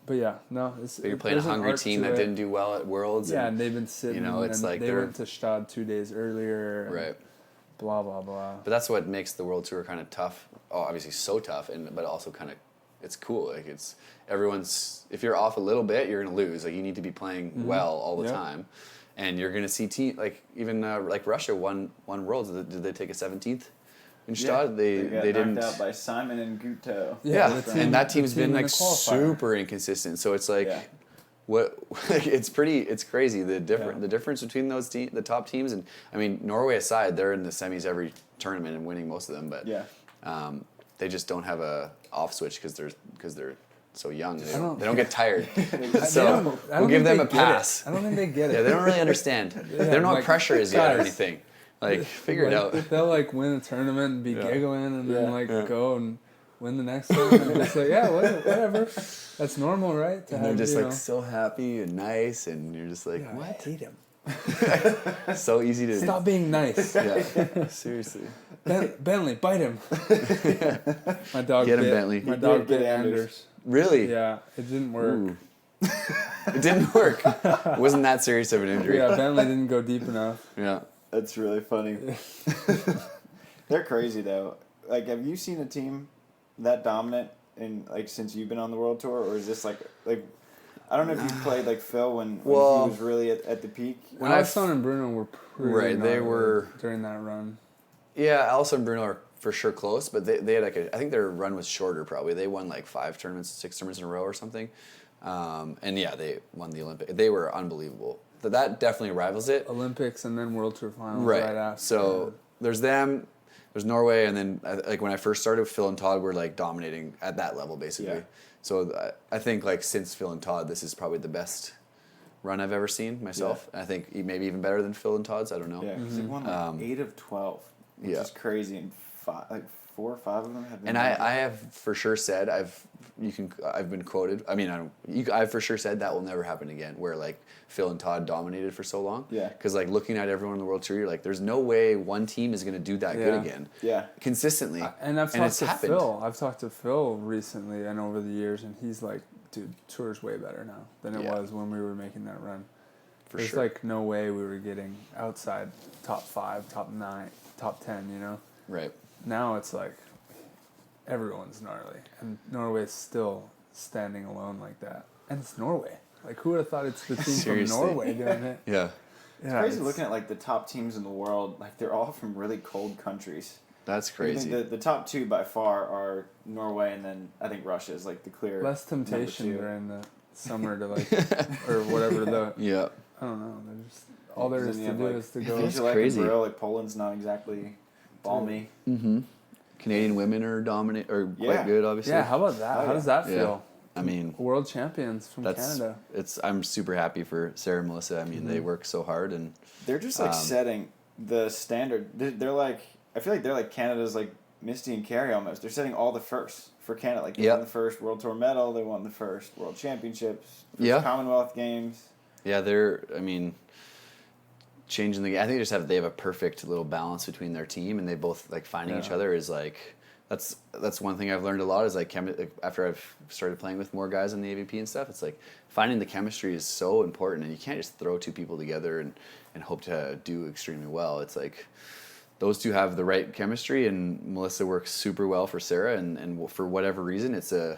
But yeah, no. But you're playing a hungry team that didn't do well at Worlds. Yeah, and they've been sitting. It's like they went to Stad 2 days earlier. Right. Blah blah blah. But that's what makes the World Tour kind of tough. Oh, obviously so tough, but also kind of it's cool. Like if you're off a little bit, you're gonna lose. Like you need to be playing well all the time, and you're gonna see like even like Russia won Worlds. Did they take a 17th? In Stad, they didn't. Knocked out by Simon and Guto. Yeah, and that team's been like super inconsistent. So it's like, it's crazy the difference between those the top teams, and I mean Norway aside, they're in the semis every tournament and winning most of them, but they just don't have a off switch because they're so young. They don't get tired. So we'll give them a pass. I don't think they get it. Yeah, they don't really understand. They don't know what pressure is yet or anything. Like, figure it out. They'll like win a tournament and be giggling and then go and win the next one. And just like, whatever. That's normal, right? And they're just like so happy and nice, and you're just like, what? I hate him. So easy to stop being nice. Yeah, seriously. Bentley, bite him. My dog get him, Bentley. My dog bit Anders. Really? Yeah, it didn't work. It didn't work. It wasn't that serious of an injury. Yeah, Bentley didn't go deep enough. Yeah. That's really funny. They're crazy though. Like, have you seen a team that dominant since you've been on the World Tour, or is this like I don't know if you played like Phil when he was really at the peak. When Alisson and Bruno were pretty they were during that run. Yeah, Alisson and Bruno are for sure close, but they had I think their run was shorter probably. They won like 6 tournaments in a row or something, and they won the Olympic. They were unbelievable. That definitely rivals it. Olympics and then World Tour finals right after. So there's them, there's Norway, and then like when I first started, Phil and Todd were like dominating at that level basically. Yeah. So I think like since Phil and Todd, this is probably the best run I've ever seen myself. Yeah. I think maybe even better than Phil and Todd's. I don't know. Yeah, because they won like 8 of 12, which is crazy, and 4 or 5 of them have been. And I have for sure said I've been quoted. I mean I've for sure said that will never happen again. Where like Phil and Todd dominated for so long. Yeah. Because like looking at everyone in the World Tour, you're like, there's no way one team is going to do that good again. Yeah. Consistently. And I've talked to Phil. I've talked to Phil recently and over the years, and he's like, dude, Tour's way better now than it was when we were making that run. There's like no way we were getting outside top 5, top 9, top 10. You know. Right. Now it's like everyone's gnarly, and Norway's still standing alone like that, and it's Norway. Like, who would have thought it's the team from Norway doing it? Yeah. It's crazy looking at like the top teams in the world. Like, they're all from really cold countries. That's crazy. The top 2 by far are Norway, and then I think Russia is like the clear. Less temptation during the summer to like or whatever the. Yeah. I don't know. They're just all there is to do is to go. It's crazy. Like Poland's not exactly balmy. Mm-hmm. Canadian women are dominant or quite good, obviously. Yeah. How about that? How does that feel? I mean, world champions from Canada. I'm super happy for Sarah and Melissa. I mean, they work so hard, and they're just like setting the standard. They're like, I feel like they're like Canada's like Misty and Carey almost. They're setting all the firsts for Canada. Like they won the first World Tour medal. They won the first World Championships. First Commonwealth Games. Yeah, changing the game. I think they have a perfect little balance between their team, and they both like finding each other is like that's one thing I've learned a lot is like after I've started playing with more guys on the AVP and stuff. It's like finding the chemistry is so important, and you can't just throw two people together and hope to do extremely well. It's like those two have the right chemistry, and Melissa works super well for Sarah, and for whatever reason, it's a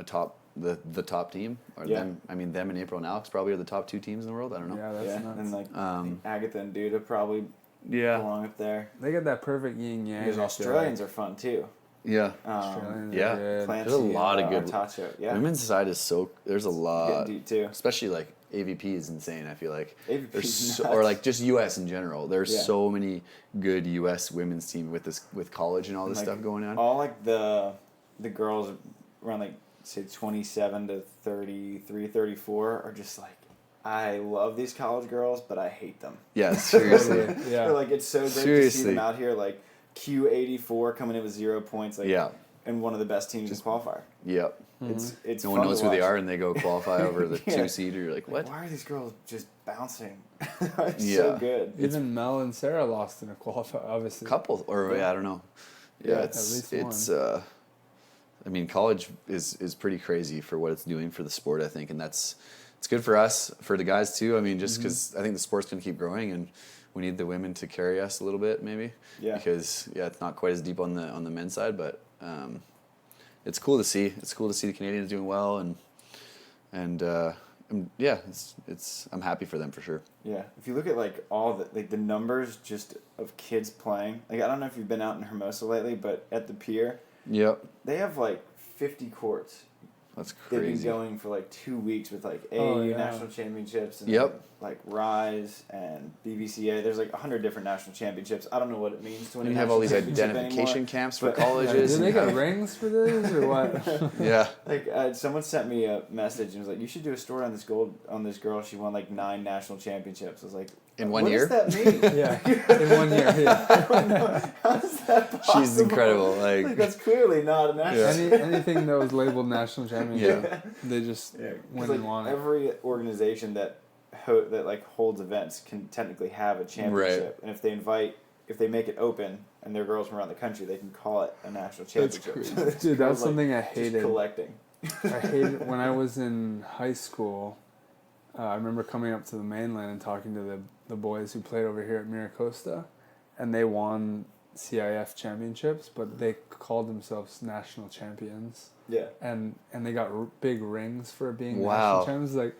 top. The top team, or them. I mean, them and April and Alex probably are the top two teams in the world. I don't know. Yeah, that's nuts. And like Agatha and Duda probably belong up there. They get that perfect yin yang. Because Australians are fun too. Yeah. Australians yeah. are good. Clancy there's a lot of good. Tacho. Yeah. Women's side is there's a lot. Getting deep too. Especially like AVP is insane. I feel like AVP or like just US in general. There's so many good US women's team with college and all this stuff going on. All like the girls around like say 27 to 33, 34 are just like, I love these college girls, but I hate them. Yeah, seriously. Or like it's so great to see them out here like Q84 coming in with 0 points, like and one of the best teams in qualifier. Yep. It's no one knows who they are, and they go qualify over the 2 seed. You're like, what? Why are these girls just bouncing? It's so good. Even Mel and Sarah lost in a qualifier, obviously. Couple, or I don't know. Yeah, it's I mean, college is pretty crazy for what it's doing for the sport, I think, and it's good for us, for the guys too. I mean, just because I think the sport's going to keep growing, and we need the women to carry us a little bit, maybe. Yeah. Because it's not quite as deep on the men's side, but it's cool to see. It's cool to see the Canadians doing well, and I'm happy for them for sure. Yeah, if you look at like all the numbers just of kids playing, like I don't know if you've been out in Hermosa lately, but at the pier. Yep. They have like 50 courts. That's crazy. They've been going for like 2 weeks with like AAU national championships and like Rise and BVCA. There's like 100 different national championships. I don't know what it means to win. You have all these identification camps for colleges. Do they got rings for this or what? Yeah. Like someone sent me a message and was like, "You should do a story on this girl. She won like 9 national championships." I was like, in 1 year? What does that mean? In 1 year. Yeah. I don't know. How is that possible? She's incredible. Like that's clearly not a national. Anything that was labeled national championship, they just went and won it. Every organization that like holds events can technically have a championship, and if they make it open and they're girls from around the country, they can call it a national championship. Dude, that's something I hated. Just collecting. I hated when I was in high school. I remember coming up to the mainland and talking to the boys who played over here at Miracosta, and they won CIF championships, but they called themselves national champions. Yeah. And they got big rings for being national champions. Like,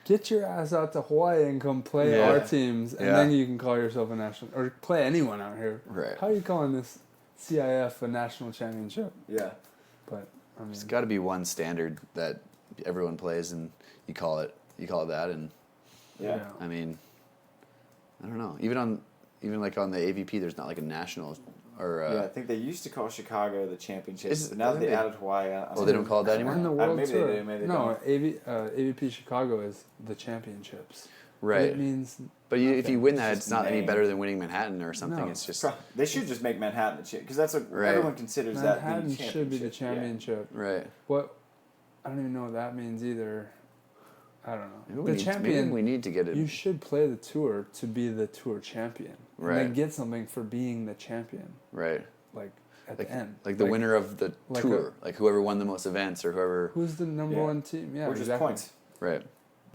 get your ass out to Hawaii and come play our teams, and then you can call yourself a national, or play anyone out here. Right. How are you calling this CIF a national championship? Yeah. But I mean, there's got to be one standard that everyone plays, and you call it that, and I mean, I don't know. Even like on the AVP, there's not like a national or. I think they used to call Chicago the championships, but now that they added Hawaii. They don't call it that anymore. And the World maybe Tour. they do. Maybe they no, don't. AVP Chicago is the championships. Right. It means. But if you win that, it's not any better than winning Manhattan or something. No. It's just they should just make Manhattan the because that's what everyone considers Manhattan that the championship. should be the championship. Yeah. Right. What? I don't even know what that means either. I don't know. Maybe we need to get it. You should play the tour to be the tour champion. Right. And then get something for being the champion. Right. Like at the end. Like the winner of the tour. Like whoever won the most events or whoever. Who's the number one team? Yeah, or just points. Right.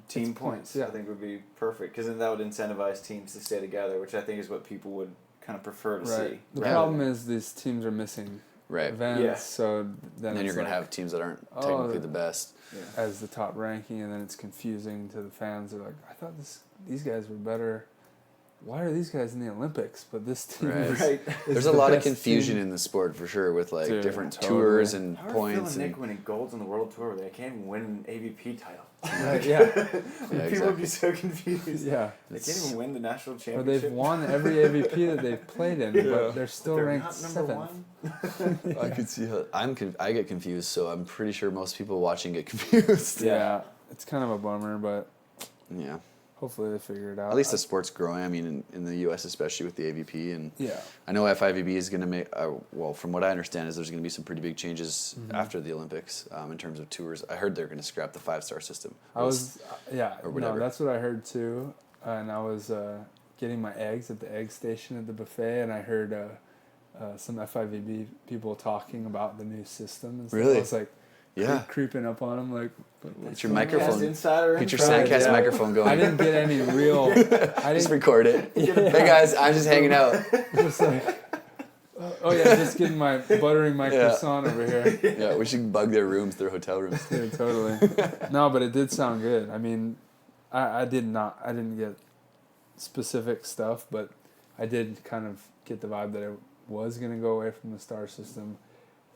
Team points. I think would be perfect because then that would incentivize teams to stay together, which I think is what people would kind of prefer to see. The problem is these teams are missing events, so then you're going to have teams that aren't technically the best. As the top ranking, and then it's confusing to the fans. They're like, I thought these guys were better. Why are these guys in the Olympics? But this team is There's a lot of confusion in the sport for sure with like different tours and How points. Phil and Nick winning golds on the World Tour? They can't even win an AVP title. Right, yeah. People would exactly. be so confused. Yeah. They can't even win the national Or championship. they've won every AVP that they've played in, but they're still They're ranked not number 7th. one. I could see how I get confused, so I'm pretty sure most people watching get confused. Yeah, it's kind of a bummer, but Yeah. hopefully they figure it out. At least the sport's growing. I mean, in the U.S. especially with the AVP, and Yeah. I know FIVB is going to make. Well, from what I understand, is there's going to be some pretty big changes after the Olympics in terms of tours. I heard they're going to scrap the 5-star system. Or whatever. no, that's what I heard too. And I was getting my eggs at the egg station at the buffet, and I heard some FIVB people talking about the new system. And stuff. Really? I was like, Yeah. creeping up on them, like, Get your microphone. Insider Get your info. Sandcast Yeah. microphone going. I didn't get any real. I Just didn't record it. Hey guys, I'm just hanging out. just like. Oh yeah, just getting buttering my croissant over here. Yeah, we should bug their rooms, their hotel rooms. Yeah, totally. No, but it did sound good. I mean, I didn't get specific stuff, but I did kind of get the vibe that it was going to go away from the star system.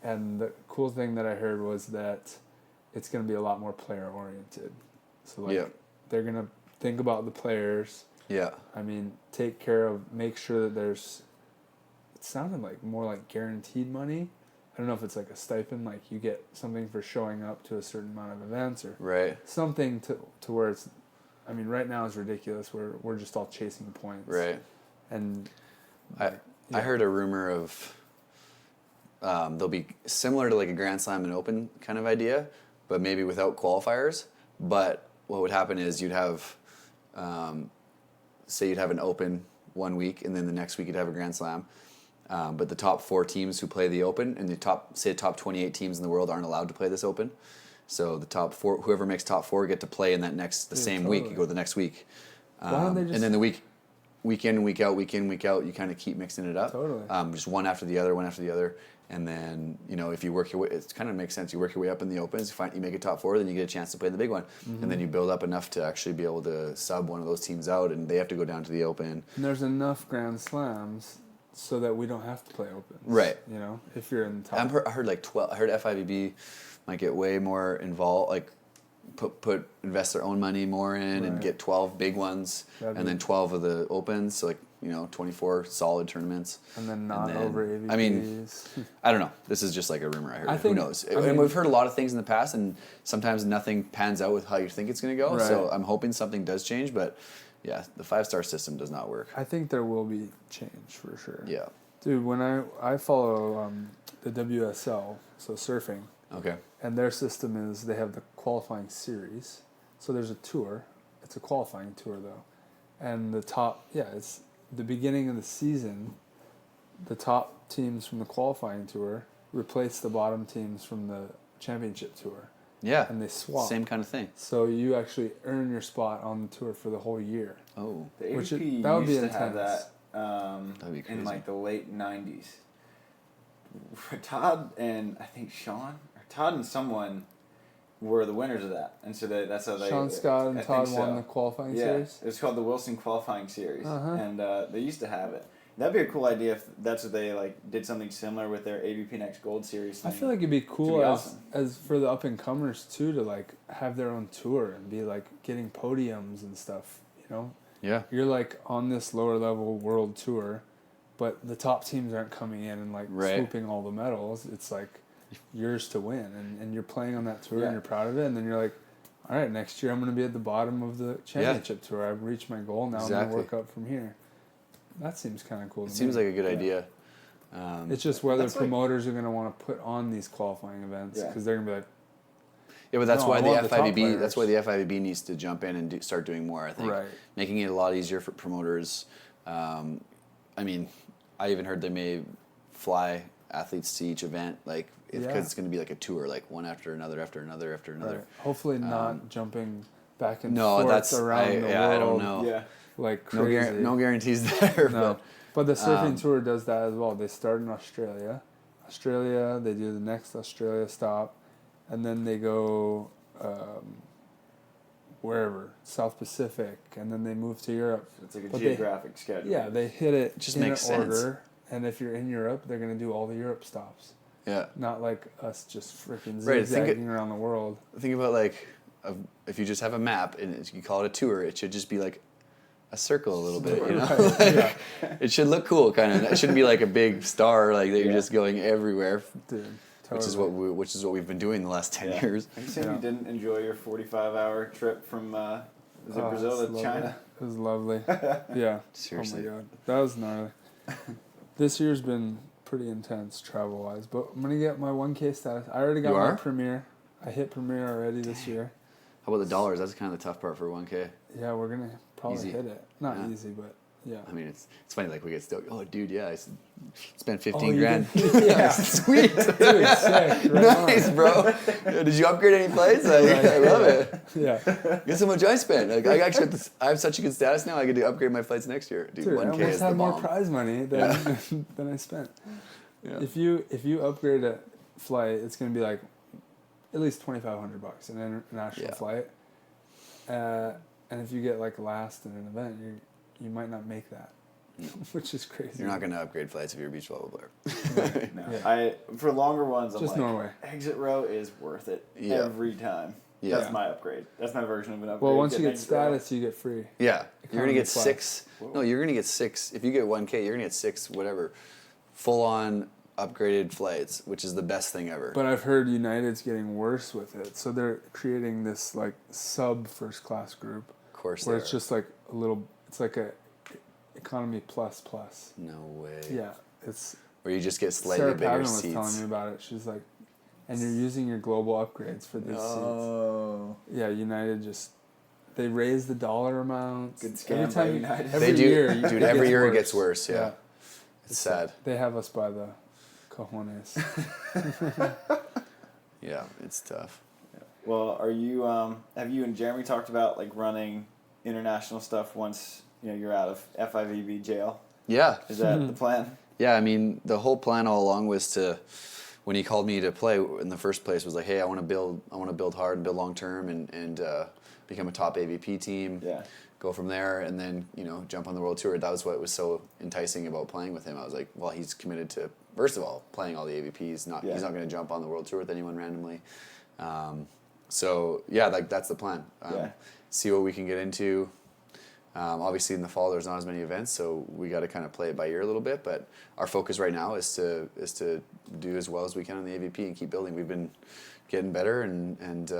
And the cool thing that I heard was that it's going to be a lot more player oriented. So like they're going to think about the players. Yeah. I mean, make sure that there's, it sounded like more like guaranteed money. I don't know if it's like a stipend, like you get something for showing up to a certain amount of events or something to where it's, I mean, right now is ridiculous. We're just all chasing points. Right. And I heard a rumor of they'll be similar to like a Grand Slam and Open kind of idea, but maybe without qualifiers. But what would happen is you'd have, say you'd have an Open 1 week, and then the next week you'd have a Grand Slam. But the top 4 teams who play the Open, and the top 28 teams in the world aren't allowed to play this Open. So the top 4, whoever makes top 4 get to play in that same week. You go the next week. Why don't they just, and then the week in, week out, you kind of keep mixing it up. Totally. Just one after the other. And then, if you work your way, it kind of makes sense. You work your way up in the Opens, you make a top 4, then you get a chance to play in the big one. Mm-hmm. And then you build up enough to actually be able to sub one of those teams out, and they have to go down to the Open. and there's enough Grand Slams so that we don't have to play Opens. Right. If you're in the top. I heard like 12. I heard FIVB might get way more involved, like invest their own money more in and get 12 big ones, and then 12 of the Opens. So 24 solid tournaments. And then over AVPs. I mean, I don't know. This is just like a rumor I heard. Who knows? And we've heard a lot of things in the past, and sometimes nothing pans out with how you think it's going to go. Right. So I'm hoping something does change, but yeah, the 5-star system does not work. I think there will be change for sure. Yeah. Dude, when I follow the WSL, so surfing. Okay. And their system is they have the qualifying series. So there's a tour. It's a qualifying tour though. And it's the beginning of the season, the top teams from the qualifying tour replace the bottom teams from the championship tour. Yeah. And they swap. Same kind of thing. So you actually earn your spot on the tour for the whole year. Oh. The AVP that would be used to intense. have that That'd be crazy. in like the late 90s. Todd and I think Sean, or Todd and someone were the winners of that. And so that's how they... Sean Scott and Todd won the qualifying series? It was called the Wilson Qualifying Series. Uh-huh. And they used to have it. That'd be a cool idea if that's what they did something similar with their AVP Next Gold Series thing. I feel like it'd be cool awesome. as for the up and comers too to have their own tour and be getting podiums and stuff, Yeah. You're on this lower level world tour, but the top teams aren't coming in and swooping all the medals. It's yours to win, and you're playing on that tour and you're proud of it, and then you're all right, next year I'm going to be at the bottom of the championship tour. I've reached my goal, now I'm going to work up from here. That seems kind of cool to me. Seems like a good idea. It's just whether promoters are going to want to put on these qualifying events because they're going to be yeah, but that's why the FIVB. That's why the FIVB needs to jump in and start doing more. I think, making it a lot easier for promoters. I mean, I even heard they may fly athletes to each event, because it's going to be like a tour, one after another. Right. Hopefully, not jumping back and forth around the world. I don't know. Yeah. Crazy. No guarantees there. No. But the surfing tour does that as well. They start in Australia. They do the next Australia stop, and then they go wherever, South Pacific, and then they move to Europe. It's like a geographic schedule. Yeah, they hit it just in makes order, sense. and if you're in Europe, they're going to do all the Europe stops. Yeah. Not like us just freaking Right, zigzagging around the world. Think about if you just have a map and you call it a tour, it should just be like a circle a little bit, you know? Yeah. It should look cool, kind of. It shouldn't be like a big star, like that you're just going everywhere. Dude, Which is what we've been doing the last 10 years. Are you saying you didn't enjoy your 45-hour trip from was it Brazil to China? It was lovely. Yeah. Seriously. Oh my god, that was gnarly. This year's been pretty intense travel-wise, but I'm gonna get my 1K status. I already got my Premier. I hit Premier already this year. How about the dollars? That's kind of the tough part for 1K. Yeah, we're gonna probably Easy. hit it. Not easy, but yeah. I mean, it's funny, like, we get stoked. Oh, dude, yeah, I spent 15 grand. Yeah. Sweet. Dude, sick. Right Nice, on. bro. Yeah, did you upgrade any plays? I love it. Yeah. Guess how much I spent. Like, I actually I have such a good status now, I get to upgrade my flights next year. Dude, Dude, I 1K almost is the have more bomb. prize money than I spent. Yeah. If you upgrade a flight, it's gonna be like at least $2,500 an international flight. And if you get like last in an event, you might not make that, which is crazy. You're not going to upgrade flights if you're a beach volleyball player. No. Yeah. For longer ones, I'm Just like, Norway. exit row is worth it every time. Yeah. That's my upgrade. That's my version of an upgrade. Well, once you get exit row. status, you get free. Yeah, you're gonna Economy get class. 6. Whoa. No, you're gonna get 6. If you get 1K, you're gonna get 6, whatever, full-on upgraded flights, which is the best thing ever. But I've heard United's getting worse with it, so they're creating this like sub first class group, Of course, where they it's are. just like a little. It's like a economy plus. No way. Yeah, it's. Where you just get slightly Sarah bigger Patton was seats. telling me about it. She's like, and you're using your global upgrades for these seats. Oh. Yeah, United just they raise the dollar amounts. Good scam by United. Every They do, year, dude. Every year it gets worse. Yeah, it's sad. They have us by the cojones. Yeah, it's tough. Well, are you? Have you and Jeremy talked about like running international stuff once you're out of FIVB jail? Yeah, Is that the plan? yeah. I mean, the whole plan all along was to, when he called me to play in the first place, was like, hey, I want to build hard and build long term and become a top AVP team. Yeah. Go from there and then jump on the world tour. That was what was so enticing about playing with him. I was like, well, he's committed to, first of all, playing all the AVPs. He's not going to jump on the world tour with anyone randomly. So yeah, like that's the plan. See what we can get into. Obviously in the fall there's not as many events, so we got to kind of play it by ear a little bit. But our focus right now is to do as well as we can on the AVP and keep building. We've been getting better and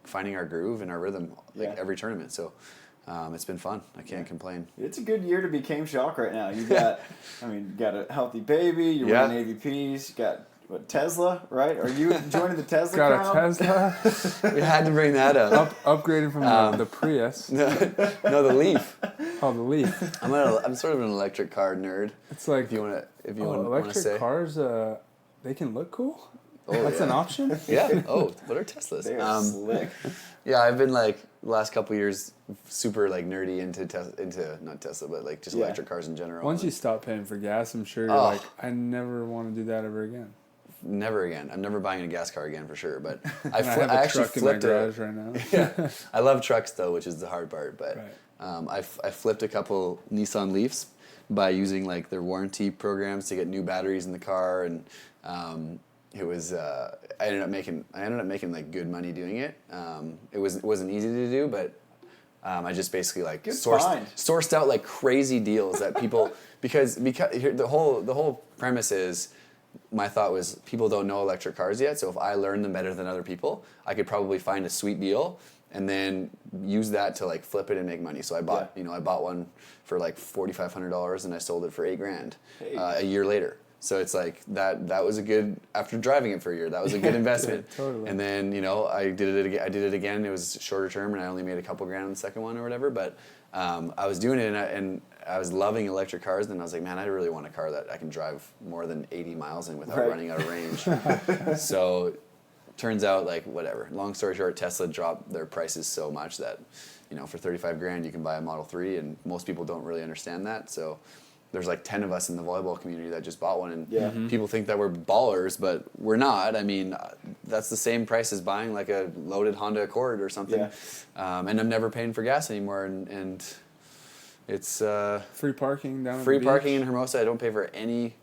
finding our groove and our rhythm every tournament. So it's been fun. I can't complain. It's a good year to be Chaim Schalk right now. You got, you got a healthy baby. You're winning AVPs. You got Tesla, right? Are you joining the Tesla Got crowd? a Tesla. We had to bring that up. Upgraded from the Prius. No, the Leaf. Oh, the Leaf. I'm sort of an electric car nerd. It's like If you want to electric say. cars. They can look cool. Oh, That's an option. Yeah. Oh, what are Teslas? They are slick. Yeah, I've been like the last couple of years super like nerdy into not Tesla, but like just electric cars in general. Once you stop paying for gas, I'm sure you're like, I never want to do that ever again. Never again. I'm never buying a gas car again for sure. But I have a actually truck in my flipped garage right now. Yeah, I love trucks though, which is the hard part. But Right. I flipped a couple Nissan Leafs by using like their warranty programs to get new batteries in the car, and it was I ended up making like good money doing it. It wasn't easy to do, but I just basically like sourced out like crazy deals that people because here, the whole premise is. My thought was people don't know electric cars yet, so if I learn them better than other people, I could probably find a sweet deal and then use that to like flip it and make money. So I bought I bought one for like $4,500 and I sold it for $8,000 a year later. So it's like that was a good, after driving it for a year, that was a good investment. Totally. And then I did it again. It was shorter term and I only made a couple grand on the second one or whatever. But I was doing it and I was loving electric cars, and I was like, man, I really want a car that I can drive more than 80 miles in without running out of range. So turns out, like, whatever. Long story short, Tesla dropped their prices so much that, for $35,000 you can buy a Model 3, and most people don't really understand that. So there's like 10 of us in the volleyball community that just bought one, and people think that we're ballers, but we're not. I mean, that's the same price as buying like a loaded Honda Accord or something. And I'm never paying for gas anymore, and it's Free parking down at free the beach. parking in Hermosa. I don't pay for any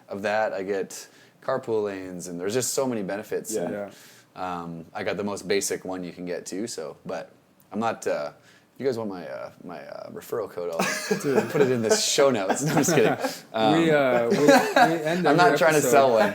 of that. I get carpool lanes, and there's just so many benefits. Yeah. I got the most basic one you can get too. So, but I'm not. If you guys want my referral code, I'll put it in the show notes. No, I'm just kidding. We end I'm not trying to sell one.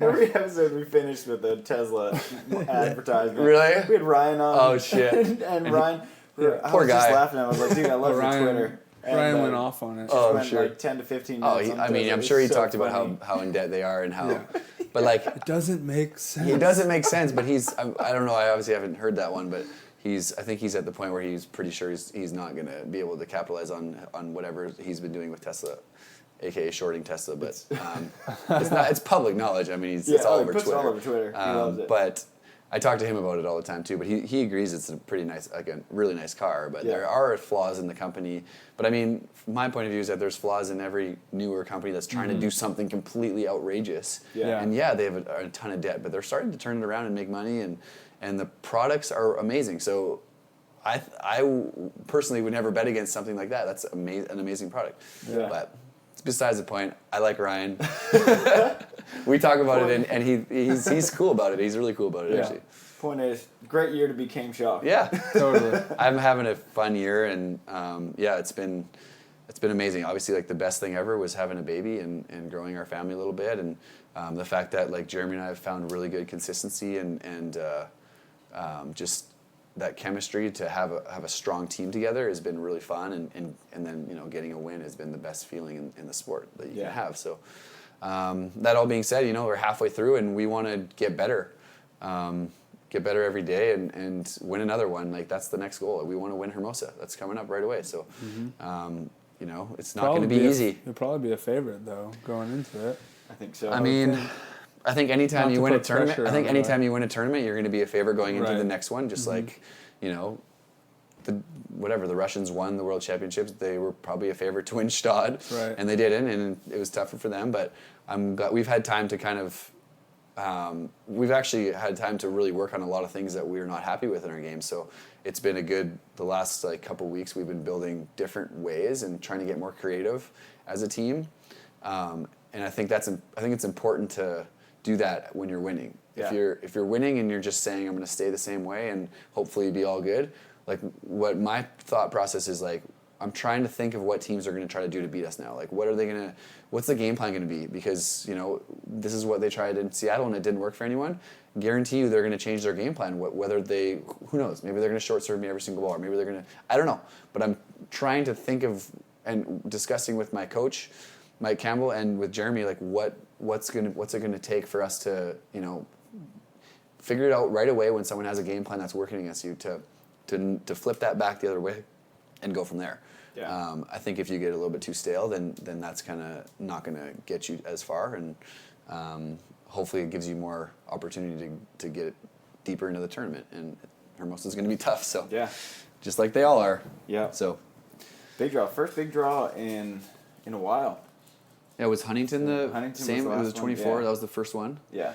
Every episode we finished with a Tesla advertisement. Really? We had Ryan on. Oh shit! and Ryan, I poor was guy. just laughing. I was like, dude, I love your Twitter. And, Ryan went off on it. Oh, went sure. like 10 to 15 Oh, minutes. I mean, I'm sure he talked about how in debt they are and how, but like, It doesn't make sense. it doesn't make sense. But I don't know. I obviously haven't heard that one, but I think he's at the point where he's pretty sure he's not gonna be able to capitalize on whatever he's been doing with Tesla, aka shorting Tesla. But it's public knowledge. I mean, it's all over puts Twitter. it all over Twitter. He loves it. But I talk to him about it all the time too. But he agrees it's a pretty nice, like a really nice car. But there are flaws in the company. But I mean, from my point of view is that there's flaws in every newer company that's trying to do something completely outrageous. Yeah. And they have a ton of debt, but they're starting to turn it around and make money, and the products are amazing. So I personally would never bet against something like that. That's an amazing product. Yeah. But it's besides the point. I like Ryan. We talk about it, and he's cool about it. He's really cool about it, actually. Point is, great year to be Chaim Schalk. Yeah. Totally. I'm having a fun year, and it's been amazing. Obviously, like the best thing ever was having a baby and growing our family a little bit, and the fact that like Jeremy and I have found really good consistency and just that chemistry to have a strong team together has been really fun, and then getting a win has been the best feeling in the sport that you can have. So that all being said, we're halfway through and we want to get better. Get better every day and win another one. Like that's the next goal. We want to win Hermosa. That's coming up right away. So, it's not going to be easy. You'll probably be a favorite though going into it. I think so. I mean, I think anytime Not you to win a put tournament, pressure I think on it, anytime you win a tournament, you're going to be a favorite going into Right. the next one. Just like, the Russians won the World Championships. They were probably a favorite to win Stade, Right. and they didn't, and it was tougher for them. But I'm glad we've had time to kind of. We've actually had time to really work on a lot of things that we're not happy with in our game. So it's been the last couple weeks we've been building different ways and trying to get more creative as a team. And I think it's important to do that when you're winning. Yeah. If you're winning and you're just saying I'm going to stay the same way and hopefully be all good, like what my thought process is like, I'm trying to think of what teams are going to try to do to beat us now. Like, what's the game plan going to be? Because, this is what they tried in Seattle and it didn't work for anyone. Guarantee you they're going to change their game plan. Who knows? Maybe they're going to short serve me every single ball, or maybe they're going to, I don't know. But I'm trying to think of and discussing with my coach, Mike Campbell, and with Jeremy, like what's it going to take for us to, figure it out right away when someone has a game plan that's working against you to flip that back the other way and go from there. Yeah. I think if you get a little bit too stale, then that's kind of not going to get you as far, and hopefully it gives you more opportunity to get deeper into the tournament. And Hermosa's going to be tough, so just like they all are. Yeah. So big draw, first big draw in a while. Yeah, was Huntington Huntington same? was the It was last 24. one, yeah. That was the first one. Yeah.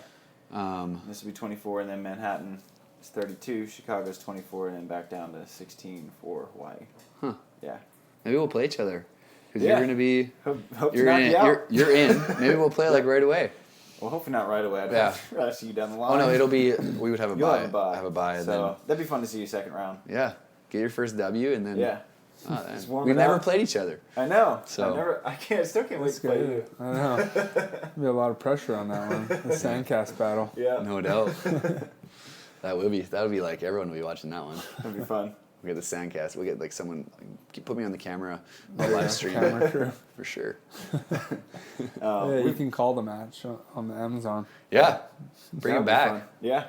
This will be 24, and then Manhattan is 32. Chicago's 24, and then back down to 16 for Hawaii. Huh. Yeah. Maybe we'll play each other because Yeah. you're going to be. Hope to You're knock in. you out. You're in. Maybe we'll play like right away. Well, hopefully not right away. I'd Yeah. rather see you down the line. Oh no, it'll be. We would have a You'll bye. have a bye. Have a bye, and So that'd be fun to see you second round. then get your first W, and then Yeah. then Just warm we it never up. played each other. I know. So- I still can't wait That's to play good. you. I know. There'll be a lot of pressure on that one. The sandcast battle. Yeah. No doubt. That would be like everyone will be watching that one. That'd be fun. We get the sandcast. We get like someone put me on the camera. I'll live stream Camera crew. for sure. Yeah, you can call the match on the Amazon. Yeah, bring That'd it be back. fun. Yeah.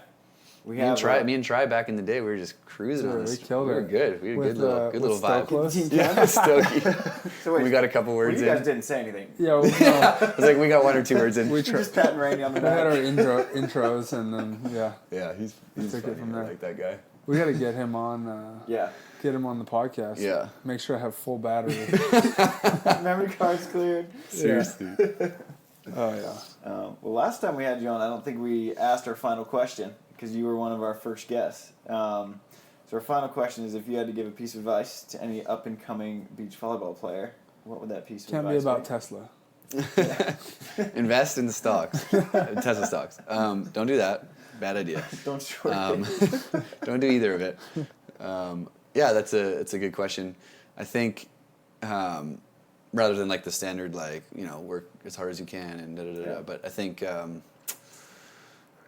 We Me and have Try back in the day. We were just cruising Yeah, on we this. killed we were it. good. We had a With, good little with vibe. Stokeless. Yeah, Stokey. So wait, We got a couple well, words you guys in. didn't say anything. Yeah, well, no, I was like, we got one or two words in. we You're just patting Randy on the had our back. intros, and then Yeah, he's took it funny. from I there. like that guy. we got to get him on. Yeah. Get him on the podcast. Yeah. Make sure I have full battery. Memory card's cleared. Seriously. Oh yeah. Well, last time we had you on, I don't think we asked our final question because you were one of our first guests. So our final question is: if you had to give a piece of advice to any up-and-coming beach volleyball player, what would that piece of Can't be advice about Tesla. Invest in the stocks, Tesla stocks. Don't do that. Bad idea. Don't short Don't do either of it. Yeah, it's a good question. I think rather than like the standard like work as hard as you can and da. But I think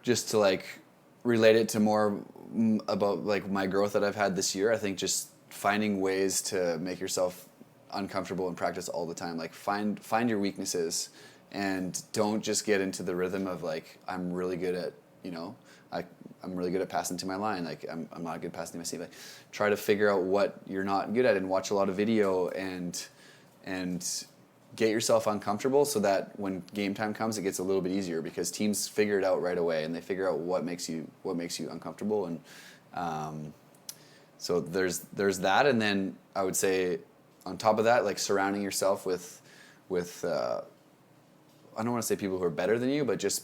just to like relate it to more about like my growth that I've had this year. I think just finding ways to make yourself uncomfortable in practice all the time. Like find your weaknesses and don't just get into the rhythm of like I'm really good at I'm really good at passing to my line. Like I'm not good passing to my seam. Like try to figure out what you're not good at and watch a lot of video and get yourself uncomfortable so that when game time comes it gets a little bit easier because teams figure it out right away and they figure out what makes you uncomfortable and so there's that. And then I would say on top of that, like surrounding yourself with I don't want to say people who are better than you, but just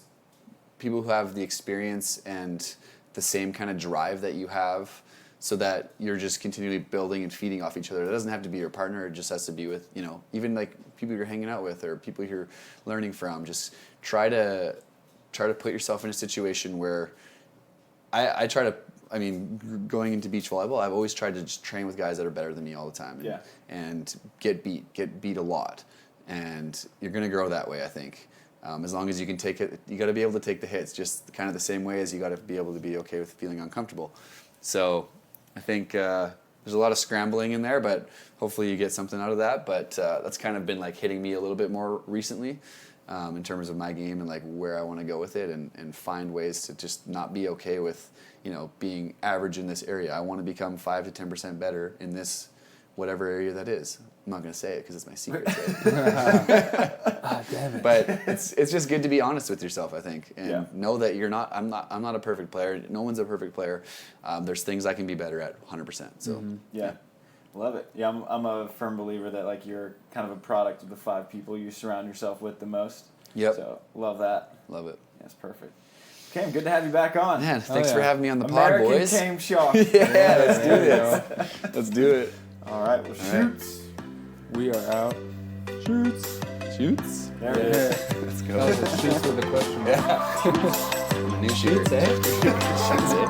people who have the experience and the same kind of drive that you have so that you're just continually building and feeding off each other. It doesn't have to be your partner. It just has to be with, even like people you're hanging out with or people you're learning from. Just try to put yourself in a situation where going into beach volleyball, I've always tried to just train with guys that are better than me all the time and get beat a lot. And you're going to grow that way, I think. As long as you can take it, you got to be able to take the hits just kind of the same way as you got to be able to be okay with feeling uncomfortable. So I think there's a lot of scrambling in there, but hopefully you get something out of that. But that's kind of been like hitting me a little bit more recently in terms of my game and like where I want to go with it and find ways to just not be okay with, being average in this area. I want to become 5 to 10% better in this whatever area that is. I'm not going to say it because it's my secret. Damn it. But it's just good to be honest with yourself, I think, and know that you're not. I'm not a perfect player. No one's a perfect player. There's things I can be better at, 100%. So yeah, love it. Yeah, I'm a firm believer that like you're kind of a product of the 5 people you surround yourself with the most. Yep. So love that. Love it. That's perfect. Cam, good to have you back on. Man, thanks for having me on the pod, boys. Chaim Schalk. Let's do this. Let's do it. All right, well, shoots. We are out. Shoots. There it is. Let's That go. was a shoots with a question mark. I'm a new shooter. Shoots, eh? Shoots, eh?